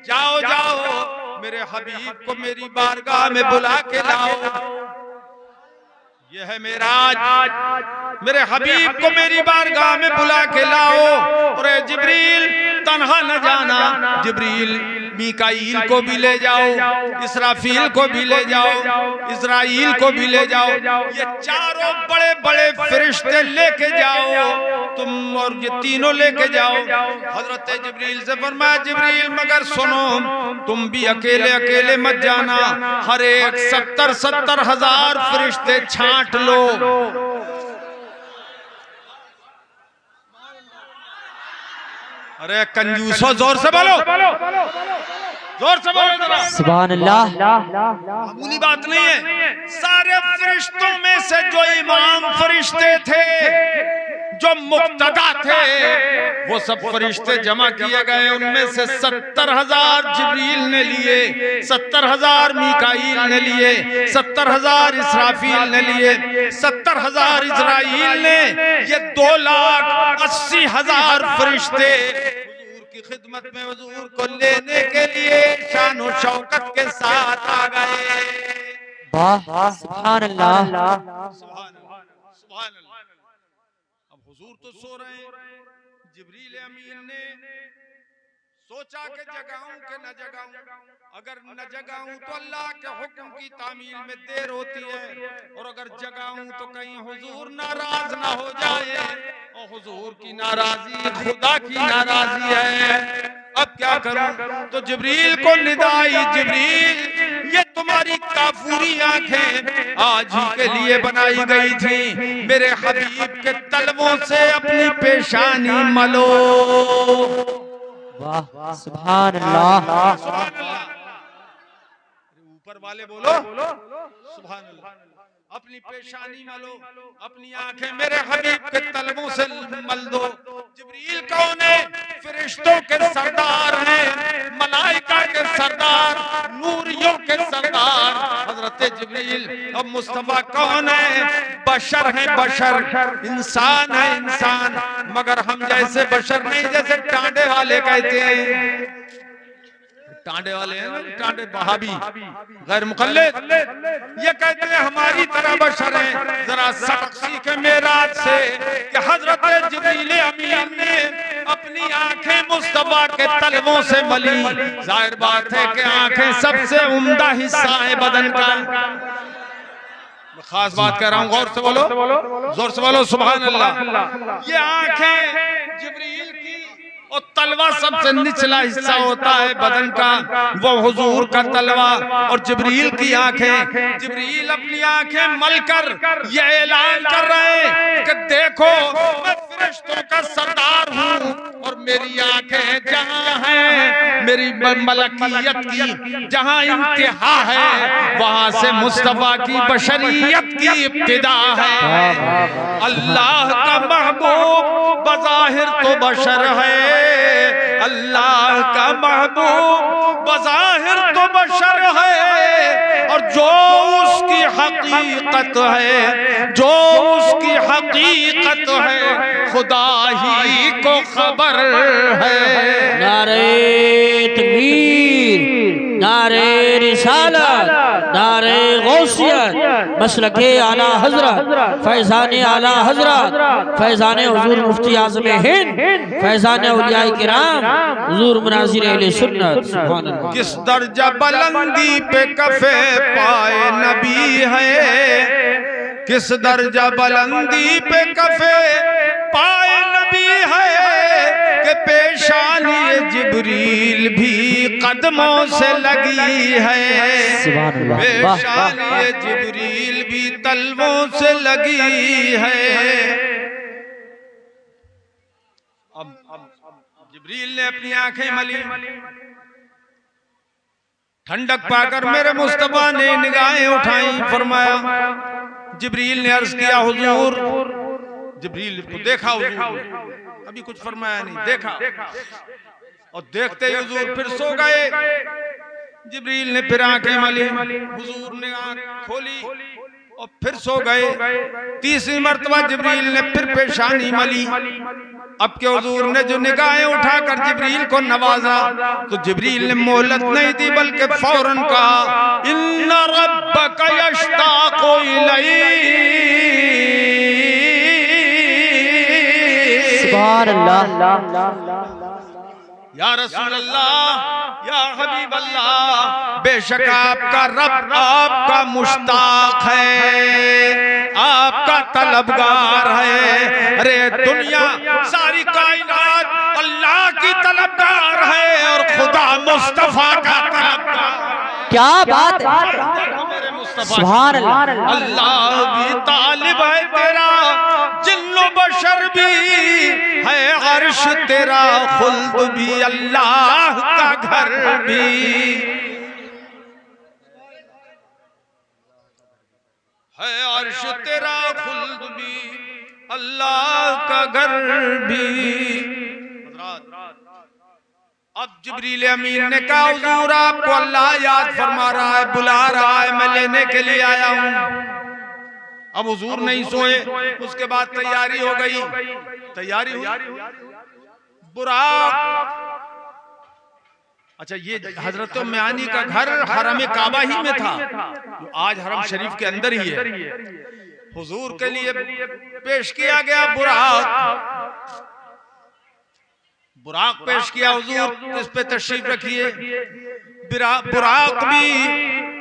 जाओ जाओ मेरे हबीब को मेरी बारगाह में बुला के लाओ। यह है मेराज, मेरे हबीब को मेरी बारगाह में बुला के लाओ। और जिब्रील तन्हा न जाना, जिब्रील मीकाईल को भी ले जाओ, इसराफील को भी ले जाओ, इस्राईल को भी ले जाओ, ये चारों बड़े बड़े फरिश्ते लेके जाओ तुम, और ये तीनों लेके जाओ। हजरत जिब्रील से फरमाया, जिब्रील मगर सुनो, तुम भी अकेले अकेले मत जाना, हर एक 70 हजार फरिश्ते छांट लो। अरे कंजूसो, जोर से बोलो, जोर से बोलो जरा। सुभान अल्लाह। मामूली बात नहीं है। सारे फरिश्तों में से जो इमाम फरिश्ते थे, जो मुक्तदा थे, वो सब फरिश्ते जमा किए गए। उनमें से 70 हजार जिब्रील ने लिए, 70 हजार मीकाईल ने लिए, 70 हजार इसराफील ने लिए, 70 हजार इस्राईल ने। ये 2,80,000 फरिश्ते हुजूर की खिदमत में हुजूर को लेने के लिए शान और शौकत के साथ आ गए। वाह, सुभान अल्लाह। सुभान अल्लाह, सुभान अल्लाह। अब हुजूर तो सो रहे हैं, जिब्रील अमीन ने सोचा कि जगाऊं कि न जगाऊं। अगर न जगाऊं तो अल्लाह के हुक्म की तामील में देर होती है, और अगर जगाऊं तो कहीं हुजूर नाराज ना हो जाए, और हुजूर की नाराजी खुदा की नाराजी है। अब क्या करूं? तो जिब्रील को निदाई, जिब्रील ये तुम्हारी काफूरी आंखें आज ही के लिए बनाई गई थी, मेरे हबीब के तलवों से अपनी पेशानी मलो। वाह, सुभान अल्लाह। सुभान अल्लाह। ऊपर वाले बोलो सुभान अल्लाह। अपनी पेशानी मलो, अपनी आंखें मेरे हबीब के तलवों से मल दो। जिब्रील कौन है? फरिश्तों के सरदार हैं, मलाइका के सरदार, नूरियों के सरदार हजरत जिब्रील। अब मुस्तफा कौन है? बशर है, बशर, इंसान है, इंसान, मगर हम जैसे बशर नहीं, जैसे टांडे वाले कहते हैं। टांडे वाले हैं ना, टांडे बहाबी गैर मुकल्लिद, ये कहते हैं हमारी तरह बशर हैं। जरा सबक सीखे मेराज से कि हजरत जिब्रील अमीन ने अपनी आंखें मुस्तफा के तलवों से मली। जाहिर बात है कि आंखें सबसे उम्दा हिस्सा है बदन का। खास बात कह रहा हूँ, गौर से बोलो, जोर से बोलो सुभान अल्लाह। ये आंखें जिब्रील की, और तलवा सबसे निचला हिस्सा होता है बदन का, वो हुजूर का तलवा और जिब्रील की आंखें। जिब्रील अपनी आंखें मलकर ये ऐलान कर रहे हैं कि देखो मैं फरिश्तों का सरदार हूँ, और मेरी आंखें जहाँ हैं, मेरी मलकियत की जहाँ इंतहा है, वहाँ से मुस्तफा की बशरियत की इब्तिदा है। अल्लाह का महबूब बज़ाहिर तो बशर है, अल्लाह का महबूब बज़ाहिर तो बशर है, और जो उसकी हकीकत है, जो उसकी हकीकत है, खुदा ही को खबर है। नारे तकबीर, नारे रिसालत, नारे गौसियत, मसलके आला हजरत, फैज़ाने आला हजरत, फैज़ाने हुजूर मुफ्ती आज़म हिंद, फैज़ाने औलियाए किराम, हुजूर मुनाज़िर अहले सुन्नत। सुभान अल्लाह। किस दर्जा बुलंदी पे कफे पाए नबी है, किस दर्जा बुलंदी पे कफे पाए नबी है, कि पेशानी जिब्रील भी कदमों से लगी है, पेशानी जिब्रील भी तलवों से लगी है। अब जिब्रील ने अपनी आंखें मली, ठंडक पाकर मेरे मुस्तफा ने निगाहें उठाई। फरमाया, जिब्रील ने अर्ज किया, हुजूर, जिब्रील को देखा हुजूर, अभी कुछ फरमाया नहीं, देखा, और देखते ही हुजूर फिर सो गए। जिब्रील ने फिर आंखें मली, हुजूर ने आंख खोली और फिर सो गए। तीसरी मर्तबा जिब्रील ने फिर पेशानी मली, अब के हुजूर ने जो निगाहें उठाकर जिब्रील को नवाजा तो जिब्रील ने मोहलत नहीं दी बल्कि फौरन कहा इन्ना रब्बका यश्ताक़ु इलैक सुभान अल्लाह या रसूल अल्लाह या हबीब अल्लाह बेशक आपका रब आपका मुश्ताक है आपका तलबगार है। अरे दुनिया सारी कायनात अल्लाह की तलबगार है और खुदा मुस्तफा का तलबगार। क्या बात है मेरे मुस्तफा सुभान अल्लाह अल्लाह भी तालिब है तेरा जिन्नो बशर भी है अर्श तेरा खुल्द भी अल्लाह का घर भी है अर्श तेरा खुल्द भी अल्लाह का घर भी। अब जिब्रील अमीन ने कहा हुजूर आपको अल्लाह याद फरमा रहा है बुला रहा है मैं लेने के लिए आया हूं। अब हुजूर नहीं सोए उसके बाद तैयारी हो गई तैयारी हुई बुराक। अच्छा ये हजरत मियानी का घर हरम काबा ही में था जो आज हरम शरीफ के अंदर ही है। हुजूर के लिए पेश किया गया बुराक पेश किया हुजूर इस पे तशरीफ रखिए। बुराक भी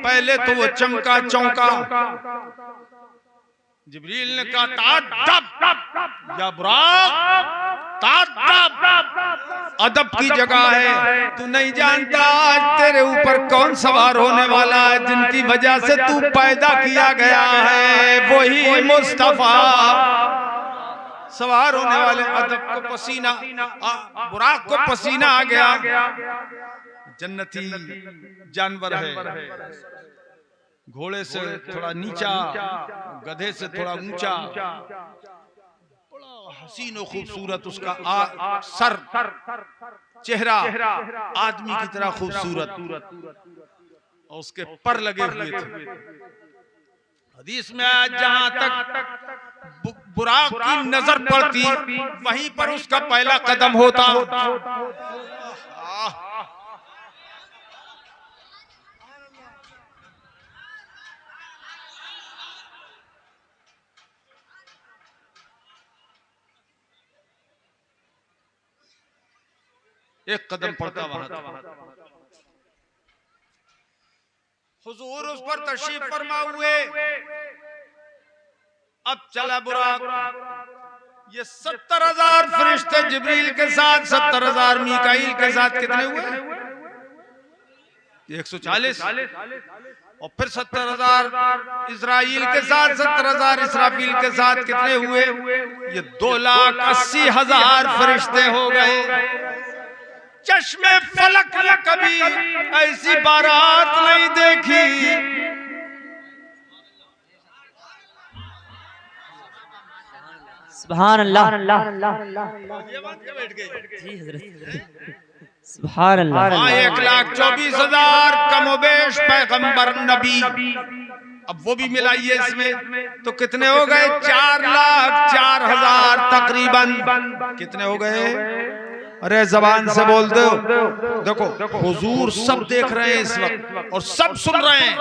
पहले तो वो चमका चौंका जिब्रील ने कहा या बुराक अदब की जगह है तू नहीं जानता आज तेरे ऊपर कौन सवार होने वाला है जिनकी वजह से तू पैदा किया गया है वही मुस्तफा सवार होने वाले। अदब को पसीना बुराक को पसीना आ गया जन्नती जानवर है घोड़े से थोड़ा नीचा गधे से थोड़ा ऊंचा बड़ा हसीन और खूबसूरत उसका सर चेहरा आदमी की तरह खूबसूरत और उसके पर लगे हुए थे। हदीस में आज जहां तक बुराक की नजर पड़ती वहीं पर उसका पहला कदम होता। एक कदम पड़ता वहां हुजूर उस पर तशरीफ फरमा हुए। अब चला बुराक ये 70,000 फरिश्ते जिब्रील के साथ 70,000 मीकाईल के साथ कितने हुए 140 और फिर 70,000 इस्राईल के साथ 70,000 इसराफील के साथ कितने हुए ये 2,80,000 फरिश्ते हो गए। चश्मे फलक ने कभी ऐसी बारात नहीं देखी। सुभान अल्लाह सुभान अल्लाह 1,24,000 कमोबेश पैगंबर नबी। अब वो भी मिलाइए इसमें तो कितने हो गए 4,04,000 तकरीबन कितने हो गए। अरे जबान से बोल दो देखो हुजूर सब देख रहे हैं इस वक्त और सब सुन रहे हैं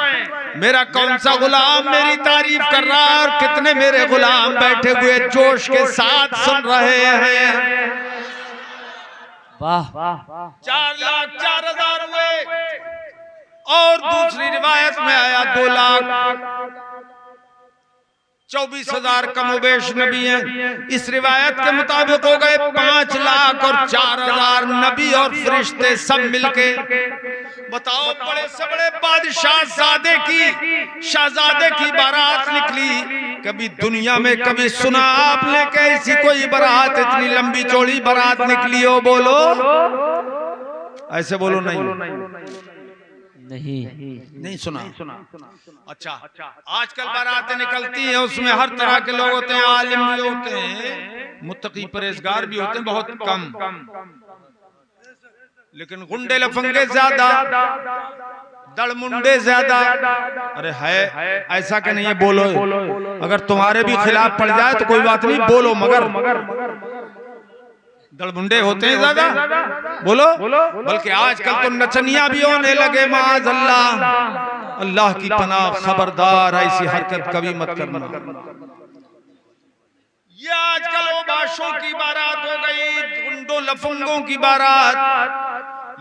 मेरा कौन सा गुलाम मेरी तारीफ कर रहा है और कितने मेरे गुलाम बैठे हुए जोश के साथ सुन रहे हैं। वाह 4,04,000 हुए और दूसरी रिवायत में आया 2,24,000 कमोबेश नबी हैं। इस रिवायत के मुताबिक हो गए 5,04,000 नबी और फरिश्ते सब मिलके। बताओ बड़े से बड़े बादशाह शहजादे की बारात निकली। कभी दुनिया में कभी सुना आपने कैसी कोई बारात इतनी लंबी चौड़ी बारात निकली हो बोलो ऐसे बोलो नहीं सुना। अच्छा आजकल बारातें निकलती हैं उसमें हर तरह के लोग होते हैं आलिम भी होते हैं मुत्तकी परहेजगार भी होते हैं बहुत कम लेकिन गुंडे लफंगे ज्यादा दड़मुंडे ज्यादा। अरे है ऐसा कि नहीं है बोलो अगर तुम्हारे भी खिलाफ पड़ जाए तो कोई बात नहीं बोलो मगर दड़बुंडे होते हैं ज्यादा, बोलो, बल्कि आजकल तो नचनिया भी होने लगे माज़अल्लाह। अल्लाह की पनाह, खबरदार ऐसी हरकत कभी मत करना। ये आजकल वो बादशाहों की बारात हो गई, गुंडों लफंगों की बारात,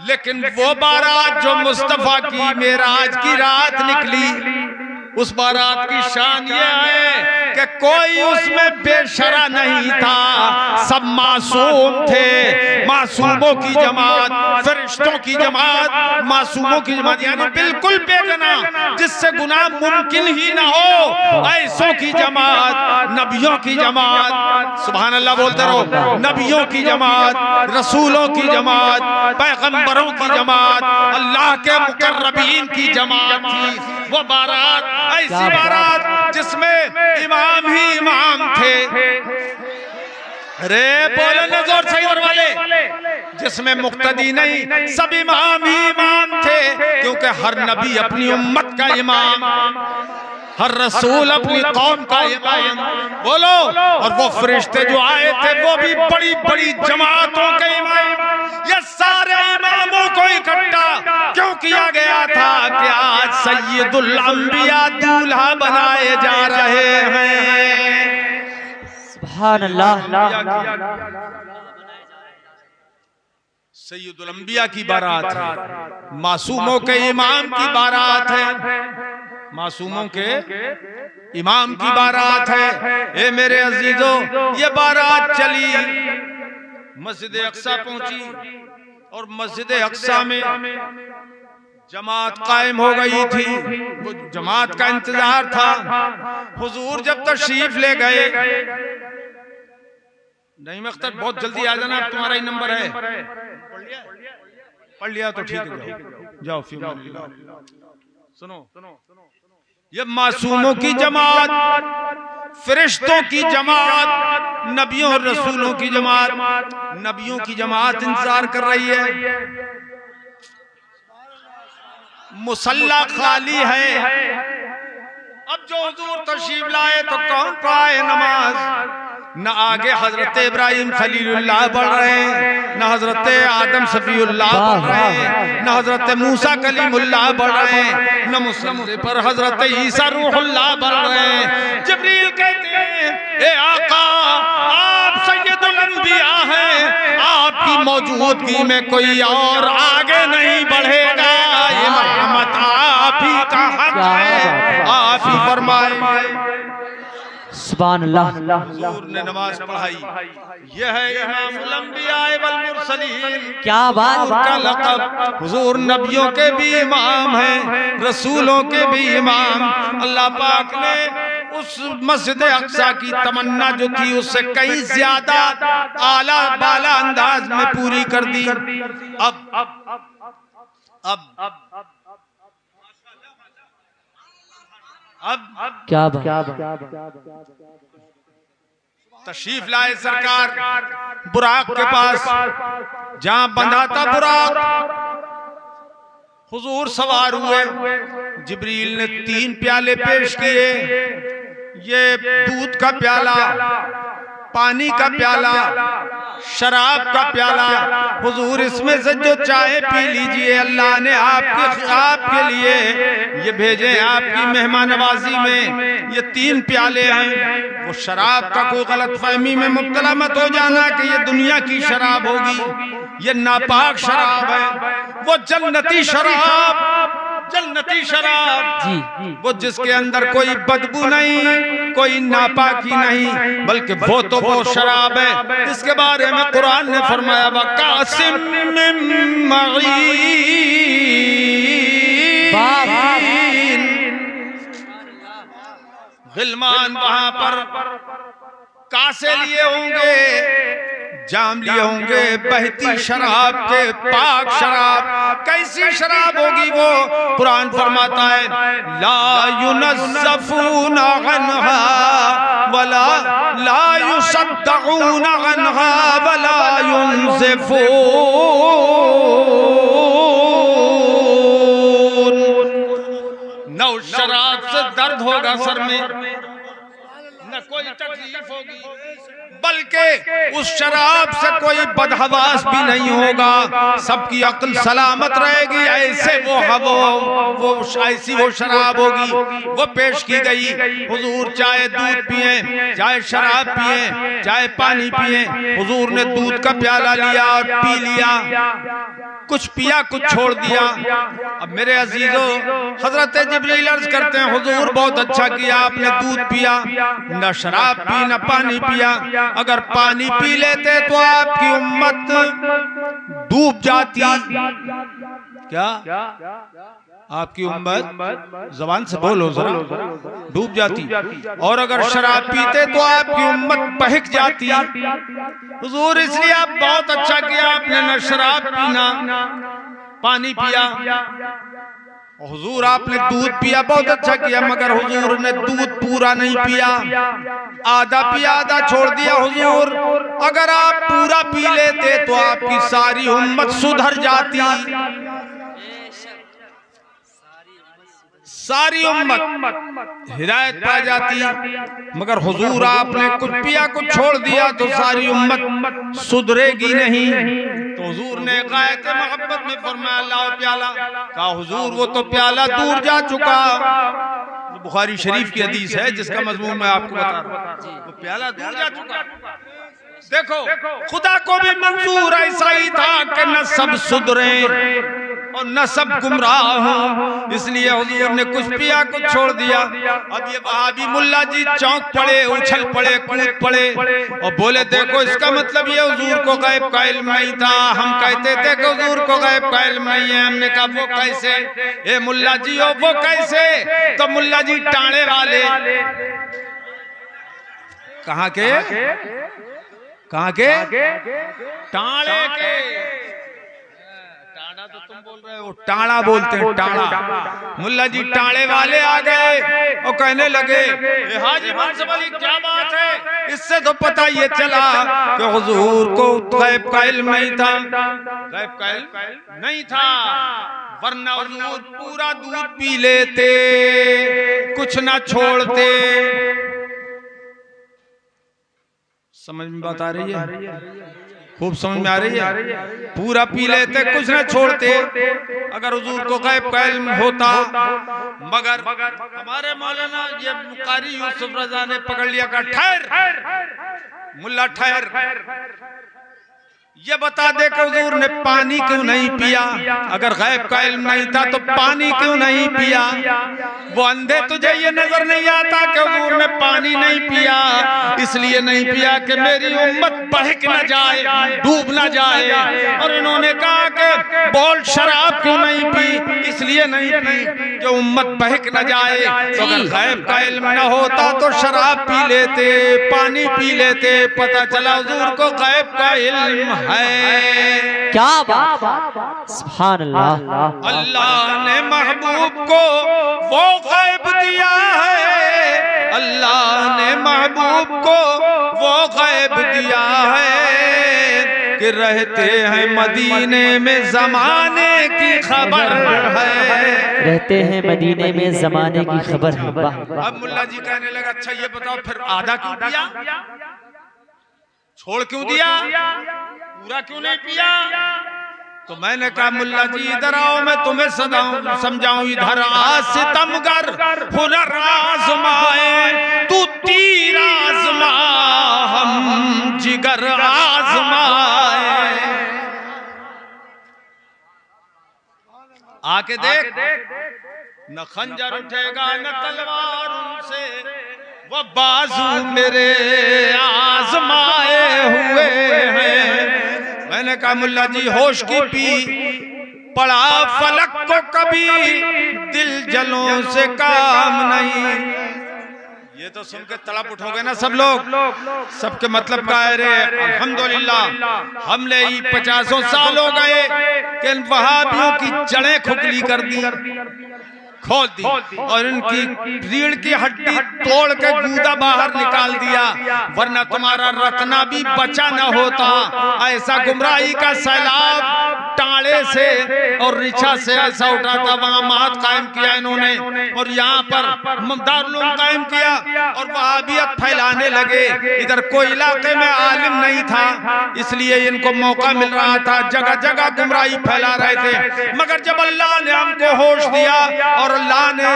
लेकिन वो बारात जो मुस्तफा की मेराज की रात निकली, उस बारात की शान ये है कि कोई उसमें बेशरा नहीं था, सब मासूम थे। मासूमों की जमात, फरिश्तों की जमात, मासूमों की जमात, यानी बिल्कुल बेगुना, जिससे गुनाह मुमकिन ही ना हो, ऐसों की जमात, नबियों की जमात, सुभान अल्लाह बोलते रहो, नबियों की जमात, रसूलों की जमात, पैगंबरों की जमात, अल्लाह के मुकर्रबीन की जमात थी वो बारात। ऐसी बारात जिसमें इमाम ही इमाम थे, अरे बोलो ना जोर से और वाले, जिसमें मुक्तदी नहीं, सब इमाम ही इमाम थे, क्योंकि हर नबी अपनी उम्मत का इमाम, हर रसूल अपनी कौम का इमाम, बोलो। और वो फरिश्ते जो आए थे वो भी बड़ी बड़ी जमातों के इमाम। ये सारे इमामों को इकट्ठा क्यों किया गया था कि आज सैयदुल अंबिया दूल्हा बनाए जा रहे हैं। सुभान अल्लाह। सैयदुल अंबिया की बारात है, मासूमों के इमाम की बारात है, मासूमों के इमाम की बारात है। ए मेरे अजीजों, ये बारात चली, मस्जिद अक्सा पहुंची, और मस्जिद अक्सा में जमात कायम हो गई थी। वो जमात का इंतजार था। हुजूर जब तशरीफ ले गए, नहीं मख्तर बहुत जल्दी आ जाना, तुम्हारा ही नंबर है, पढ़ लिया तो ठीक है, जाओ सुनो। ये मासूमों की जमात, फरिश्तों की जमात, नबियों और रसूलों की जमात, नबियों की जमात इंतजार कर रही है। मुसल्ला खाली है। अब जो हुजूर तशरीफ लाए तो कौन पढ़ाए नमाज? न आगे हजरत इब्राहिम खलीलुल्लाह बढ़ रहे हैं, न हजरत आदम सफीउल्लाह बढ़ रहे हैं, न हजरत मूसा कलीमुल्लाह बढ़ रहे हैं, न मुसल्ले पर हजरत ईसा रूहुल्लाह बढ़ रहे हैं। जिब्रील कहते हैं, ए आका, आप सैयदुल अंबिया हैं, आपकी मौजूदगी में कोई और आगे नहीं बढ़ेगा। इमामत आप ही का हक है, आप ही फरमाए। सुभान अल्लाह। हुजूर ने नमाज पढ़ाई। यह है इमामुल अंबिया वल मुरसलीन। क्या बात। का लक़ब, हुजूर नबियों के भी इमाम हैं, रसूलों के भी इमाम। अल्लाह पाक ने उस मस्जिद अक्सा की तमन्ना जो थी उससे कहीं ज्यादा आला बाला अंदाज में पूरी कर दी। अब क्या तशरीफ लाए सरकार बुराक के पास, जहां बंधा था बुराक। हुजूर सवार हुए, जिब्रील ने 3 प्याले पेश किए। ये दूध का प्याला, पानी का प्याला, शराब का प्याला। हुजूर इसमें से जो चाहे पी लीजिए, अल्लाह ने आपके लिए ये भेजे हैं, आपकी मेहमान नवाजी में। ये 3 प्याले हैं। वो शराब का कोई गलत फहमी में मुब्तला मत हो जाना कि ये दुनिया की शराब होगी, ये नापाक शराब है। वो जन्नती शराब, जन्नती शराब जी, वो जिसके अंदर कोई बदबू नहीं, कोई नापाकी नहीं, बल्कि वो तो वो शराब है। इसके बारे में कुरान ने फरमाया, वकासिम मिन मईन। गिलमान वहां पर कासे लिए होंगे, जाम लिए होंगे बहती शराब के, पाक शराब। कैसी शराब होगी वो? कुरान फरमाता है, ला युनज़्ज़फ़ून अन्हा वला ला युसद्दऊन अन्हा वला युनज़िफ़ून। न उस शराब से दर्द होगा सर में, न कोई तकलीफ होगी, बल्कि उस शराब से कोई बदहवास भी नहीं होगा, सबकी अक्ल सलामत रहेगी। ऐसे वो ऐसी वो शराब होगी। वो पेश की गई, हुजूर चाहे दूध पिए, चाहे शराब पिए, चाहे पानी पिए। हुजूर ने दूध का प्याला लिया और पी लिया, कुछ पिया कुछ छोड़ दिया। अब मेरे अजीजों, हजरत जिब्रील अर्ज करते हैं, हुजूर बहुत अच्छा किया आपने दूध पिया, न शराब पी न पानी पिया। अगर पानी पी लेते तो आपकी उम्मत डूब जाती। क्या आपकी उम्मत, जबान से बोलो जरा, डूब जाती। और अगर शराब पीते तो आपकी उम्मत बहक जाती। हुजूर इसलिए आप बहुत अच्छा किया आपने न शराब पीना पानी पिया। हुजूर आपने दूध पिया, बहुत अच्छा किया, मगर हुजूर ने दूध पूरा नहीं पिया, आधा पिया आधा छोड़ दिया। हुजूर अगर आप पूरा पी लेते तो आपकी सारी उम्मत सुधर जाती, सारी उम्मत हिदायत पा जाती। मगर हुजूर आपने कुछ पिया कुछ छोड़ दिया तो सारी उम्मत सुधरेगी नहीं। तो हुजूर ने गायत मोहब्बत में फरमाया लाओ प्याला। कहा हुजूर वो तो प्याला दूर जा चुका। बुखारी शरीफ की हदीस है जिसका मजमून मैं आपको बता रहा हूँ, वो प्याला दूर जा चुका। देखो खुदा को भी मंजूर ऐसा ही था कि न सब सुधरे और न सब गुमराह हो, इसलिए हुजूर ने कुछ पिया कुछ छोड़ दिया। अब ये वहाबी मुल्ला जी चौंक पड़े, उछल पड़े, कूद पड़े और बोले देखो इसका मतलब ये हुजूर को गैब का इल्म नहीं था। हम कहते थे कि हुजूर को गैब का इल्म नहीं है। हमने कहा वो कैसे? ए मुल्ला जी हो वो कैसे? तो मुल्ला जी टाणे वाले। कहाँ के? कहाँ के? टाणे के। टाणा तो तुम बोल रहे हो, टाणा बोलते हैं, टाणा। मुल्ला जी टाणे वाले आ गए और कहने लगे हाजी मंसूर अली क्या बात है? इससे तो पता ये चला कि हुजूर को गैब का इल्म नहीं था। गैब का इल्म नहीं था, वरना हुजूर पूरा दूध पी लेते, कुछ ना छोड़ते। समझ में बात आ रही है? खूब समझ में आ रही है? पूरा पी लेते, कुछ ना छोड़ते, अगर हुजूर को गैब का इल्म होता। मगर हमारे मौलाना ये कारी यूसुफ रजा ने पकड़ लिया, का ठहर मुल्ला ठहर, ये बता दे कि हुजूर ने पानी क्यों नहीं पिया? अगर गैब का इल्म नहीं था तो पानी क्यों नहीं पिया? वो अंधे तुझे ये नजर नहीं आता कि हुजूर ने पानी नहीं पिया? इसलिए नहीं पिया कि मेरी उम्मत बहक न जाए, डूब न जाए। और इन्होंने कहा कि बोल शराब क्यों नहीं पी? इसलिए नहीं पी कि उम्मत बहक न जाए। तो अगर गैब का इल्म न होता तो शराब पी लेते, पानी पी लेते। पता चला हुजूर को गैब का इल्म है। क्या बात, सुभान अल्लाह। अल्लाह ने महबूब को वो गैब दिया है, अल्लाह ने महबूब को वो गैब दिया है कि रहते हैं मदीने में ज़माने की खबर है। रहते हैं मदीने में ज़माने की खबर है। अब मुल्ला जी कहने लगा अच्छा ये बताओ फिर आधा क्यों पिया, छोड़ क्यों दिया, पूरा क्यों नहीं पिया? तो मैंने कहा मुल्ला जी इधर आओ, मैं तुम्हें समझाऊं। इधर आ सितमगर हुनर आजमाए, तू तीर आजमा हम जिगर आजमाए। आके देख, न खंजर उठेगा न तलवार उनसे, वो बाजू मेरे आजमाए हुए हैं। मैंने कहा मुल्ला जी होश की पी, पड़ा फलक को कभी दिल जलों से काम नहीं। ये तो सुन के तड़प उठोगे ना सब लोग, सबके मतलब का है रे। अल्हम्दुलिल्लाह हमने 50 साल हो गए कि इन वहाबियों की जड़ें खोखली कर दी, खोल दी और इनकी रीढ़ की हड्डी तोड़ के गूदा बाहर निकाल दिया, वरना तुम्हारा रत्ना भी बचा न होता। ऐसा गुमराही का सैलाब टाड़े से और रिछा से ऐसा उठा था, वहां महत कायम किया इन्होंने और यहाँ पर दारुल कायम किया और वहाबियत फैलाने लगे। इधर कोई इलाके में आलिम नहीं था, इसलिए इनको मौका मिल रहा था, जगह जगह गुमराही फैला रहे थे। मगर जब अल्लाह ने हमको होश दिया और अल्लाह ने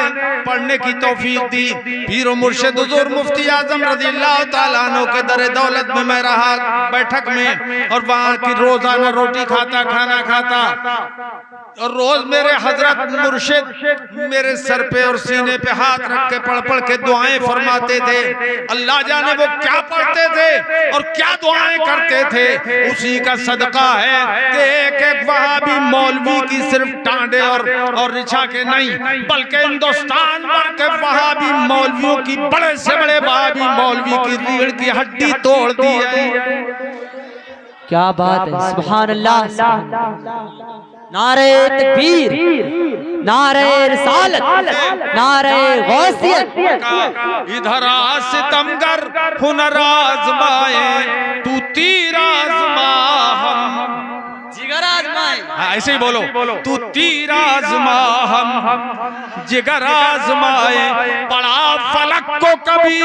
पढ़ने की तौफीक दी, पीर और मुर्शिद हुजूर मुफ्ती आजम रज़ियल्लाहु ताला अन्हु के दर दौलत में मैं रहा बैठक में, और वहाँ की रोजाना रोटी खाता, खाना खाता, और रोज मेरे हजरत मुर्शिद मेरे सर पे और सीने पे हाथ रख के पढ़ पढ़ के दुआएं फरमाते थे। अल्लाह जाने वो क्या पढ़ते थे और क्या दुआएं करते थे। उसी का सदका है कि एक एक वहाबी मौलवी की सिर्फ टांडे और रिछा के नहीं, बल्कि हिंदुस्तान भर के वहाबी मौलवियों की, बड़े से बड़े वहाबी मौलवी की रीढ़ की हड्डी तोड़ दी है। क्या बात है, सुभान अल्लाह। नारे तकबीर, नारे रिसालत, नारे गौसियत। इधर सितमगर हुनर आज़माए, तू तीर आज़मा हम जिगर आज़माए। ऐसे ही बोलो, तू तीर आज़मा हम जिगर आज़माए। पड़ा फलक को कभी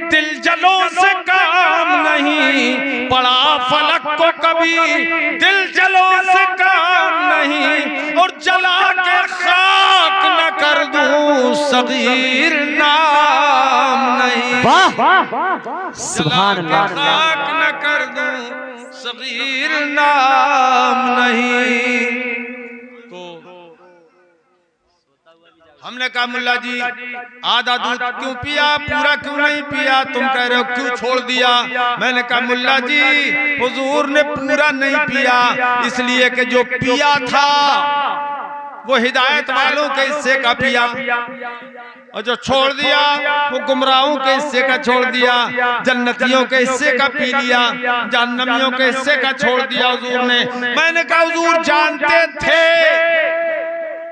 दिल जलों से काम नहीं, पड़ा फलक को कभी दिल जलों से काम नहीं, और जला के खाक न कर दूं सगीर नाम नहीं। वाह सुभान अल्लाह। खाक न कर दूं सगीर नाम नहीं। तो हमने कहा मुल्ला जी आधा दूध क्यों पिया, पूरा क्यों नहीं पिया? तुम कह रहे हो क्यों छोड़ दिया? मैंने कहा मुल्ला जी हुजूर ने पूरा नहीं पिया, इसलिए कि जो पिया था वो हिदायत वालों के हिस्से का पिया, और जो छोड़ दिया वो गुमराहों के हिस्से का छोड़ दिया, जन्नतियों के हिस्से का पी लिया, जहन्नमियों के हिस्से का छोड़ दिया हुजूर ने। मैंने कहा हुजूर जानते थे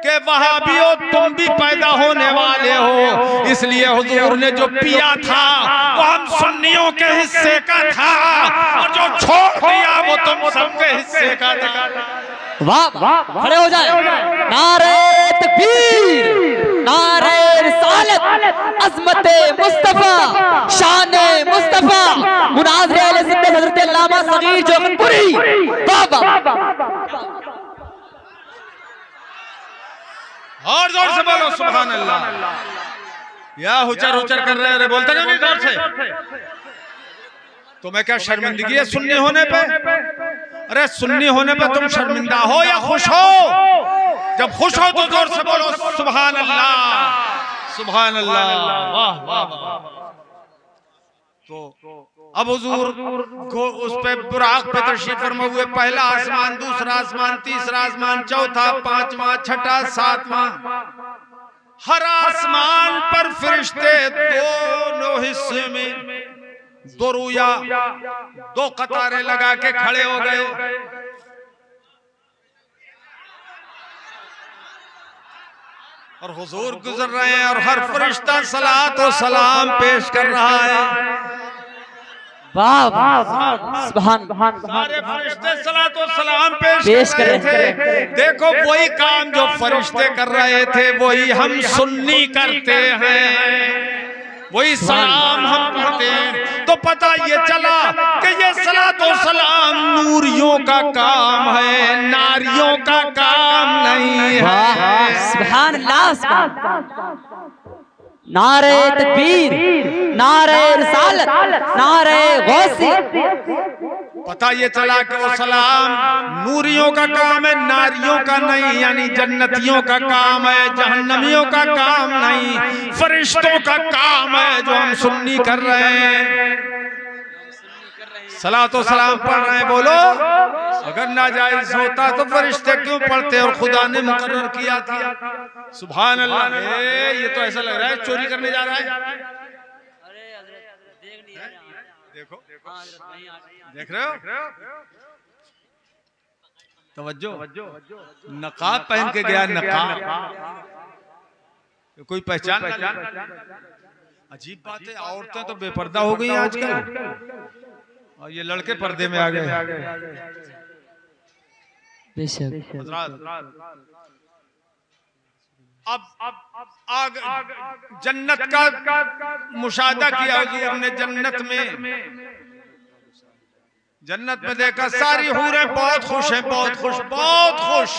कि वहाबियों तुम भी पैदा होने वाले हो, इसलिए हुजूर ने जो पिया था वो हम सुन्नियों के हिस्से का था, और जो छोड़ दिया वो तुम सबके हिस्से का था। वाह, खड़े हो जाए। नारे तकबीर, नारे रिसालत, अज़मते मुस्तफा, शाने मुस्तफा, मुनाज़िर अहले सुन्नत हज़रत अल्लामा सगीर जोगनपुरी। वाह वाह। और जोर से बोलो सुभान अल्लाह। या हुचर हुचर कर रहे हैं, बोलते नहीं जोर से। तुम्हें क्या शर्मिंदगी है सुन्नी होने पे? अरे सुन्नी होने पे तुम शर्मिंदा हो या खुश हो? जब खुश हो तो जोर से बोलो सुभान अल्लाह, सुभान अल्लाह। वाह वाह वाह। तो अब हुजूर को उस पे बुराक पे तशरीफ फरमा हुए, पहला आसमान, दूसरा आसमान, तीसरा आसमान, चौथा, पांचवा, छठा, सातवां, हर आसमान पर फरिश्ते दोनों हिस्से में दो रुया, दो कतारें लगा के खड़े हो गए। और हुजूर गुजर रहे हैं और हर फरिश्ता सलात और सलाम पेश कर रहा है। वाह वाह सुभान। सारे फरिश्ते सलात और सलाम पेश कर रहे थे। देखो वही काम जो फरिश्ते कर रहे थे वही हम सुन्नी करते हैं, वही सलाम हम पढ़ते हैं। तो पता ये चला कि ये सलात और सलाम नूरियों का काम है, नारियों का काम नहीं है। सुभान अल्लाह। नारे तकबीर, नारे रिसालत, नारे गौसियत। पता ये चला कि वो सलाम नूरियों का काम है, नारियों का नहीं, यानी जन्नतियों का काम है, जहन्नमियों का काम नहीं, फरिश्तों का काम है जो हम सुन्नी कर रहे हैं। सलातो सलाम पढ़ रहे हैं। बोलो अगर नाजायज होता तो फरिश्ते क्यों पढ़ते, और खुदा ने मुकर्रर किया था। सुभान अल्लाह। ये तो ऐसा लग रहा है चोरी करने जा रहा है। देखो देख रहे हो, तवज्जो, नकाब पहन के गया, नकाब कोई पहचान ना ले। अजीब बात है, औरतें तो बेपर्दा हो गई आजकल और ये लड़के पर्दे में आ गए। अब जन्नत का मुशाहदा किया हुजूर ने। जन्नत में देखा सारी हूरें बहुत खुश हैं, बहुत खुश, बहुत खुश,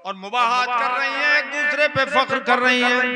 और मुबाहात कर रही हैं, एक दूसरे पे फख्र कर रही हैं।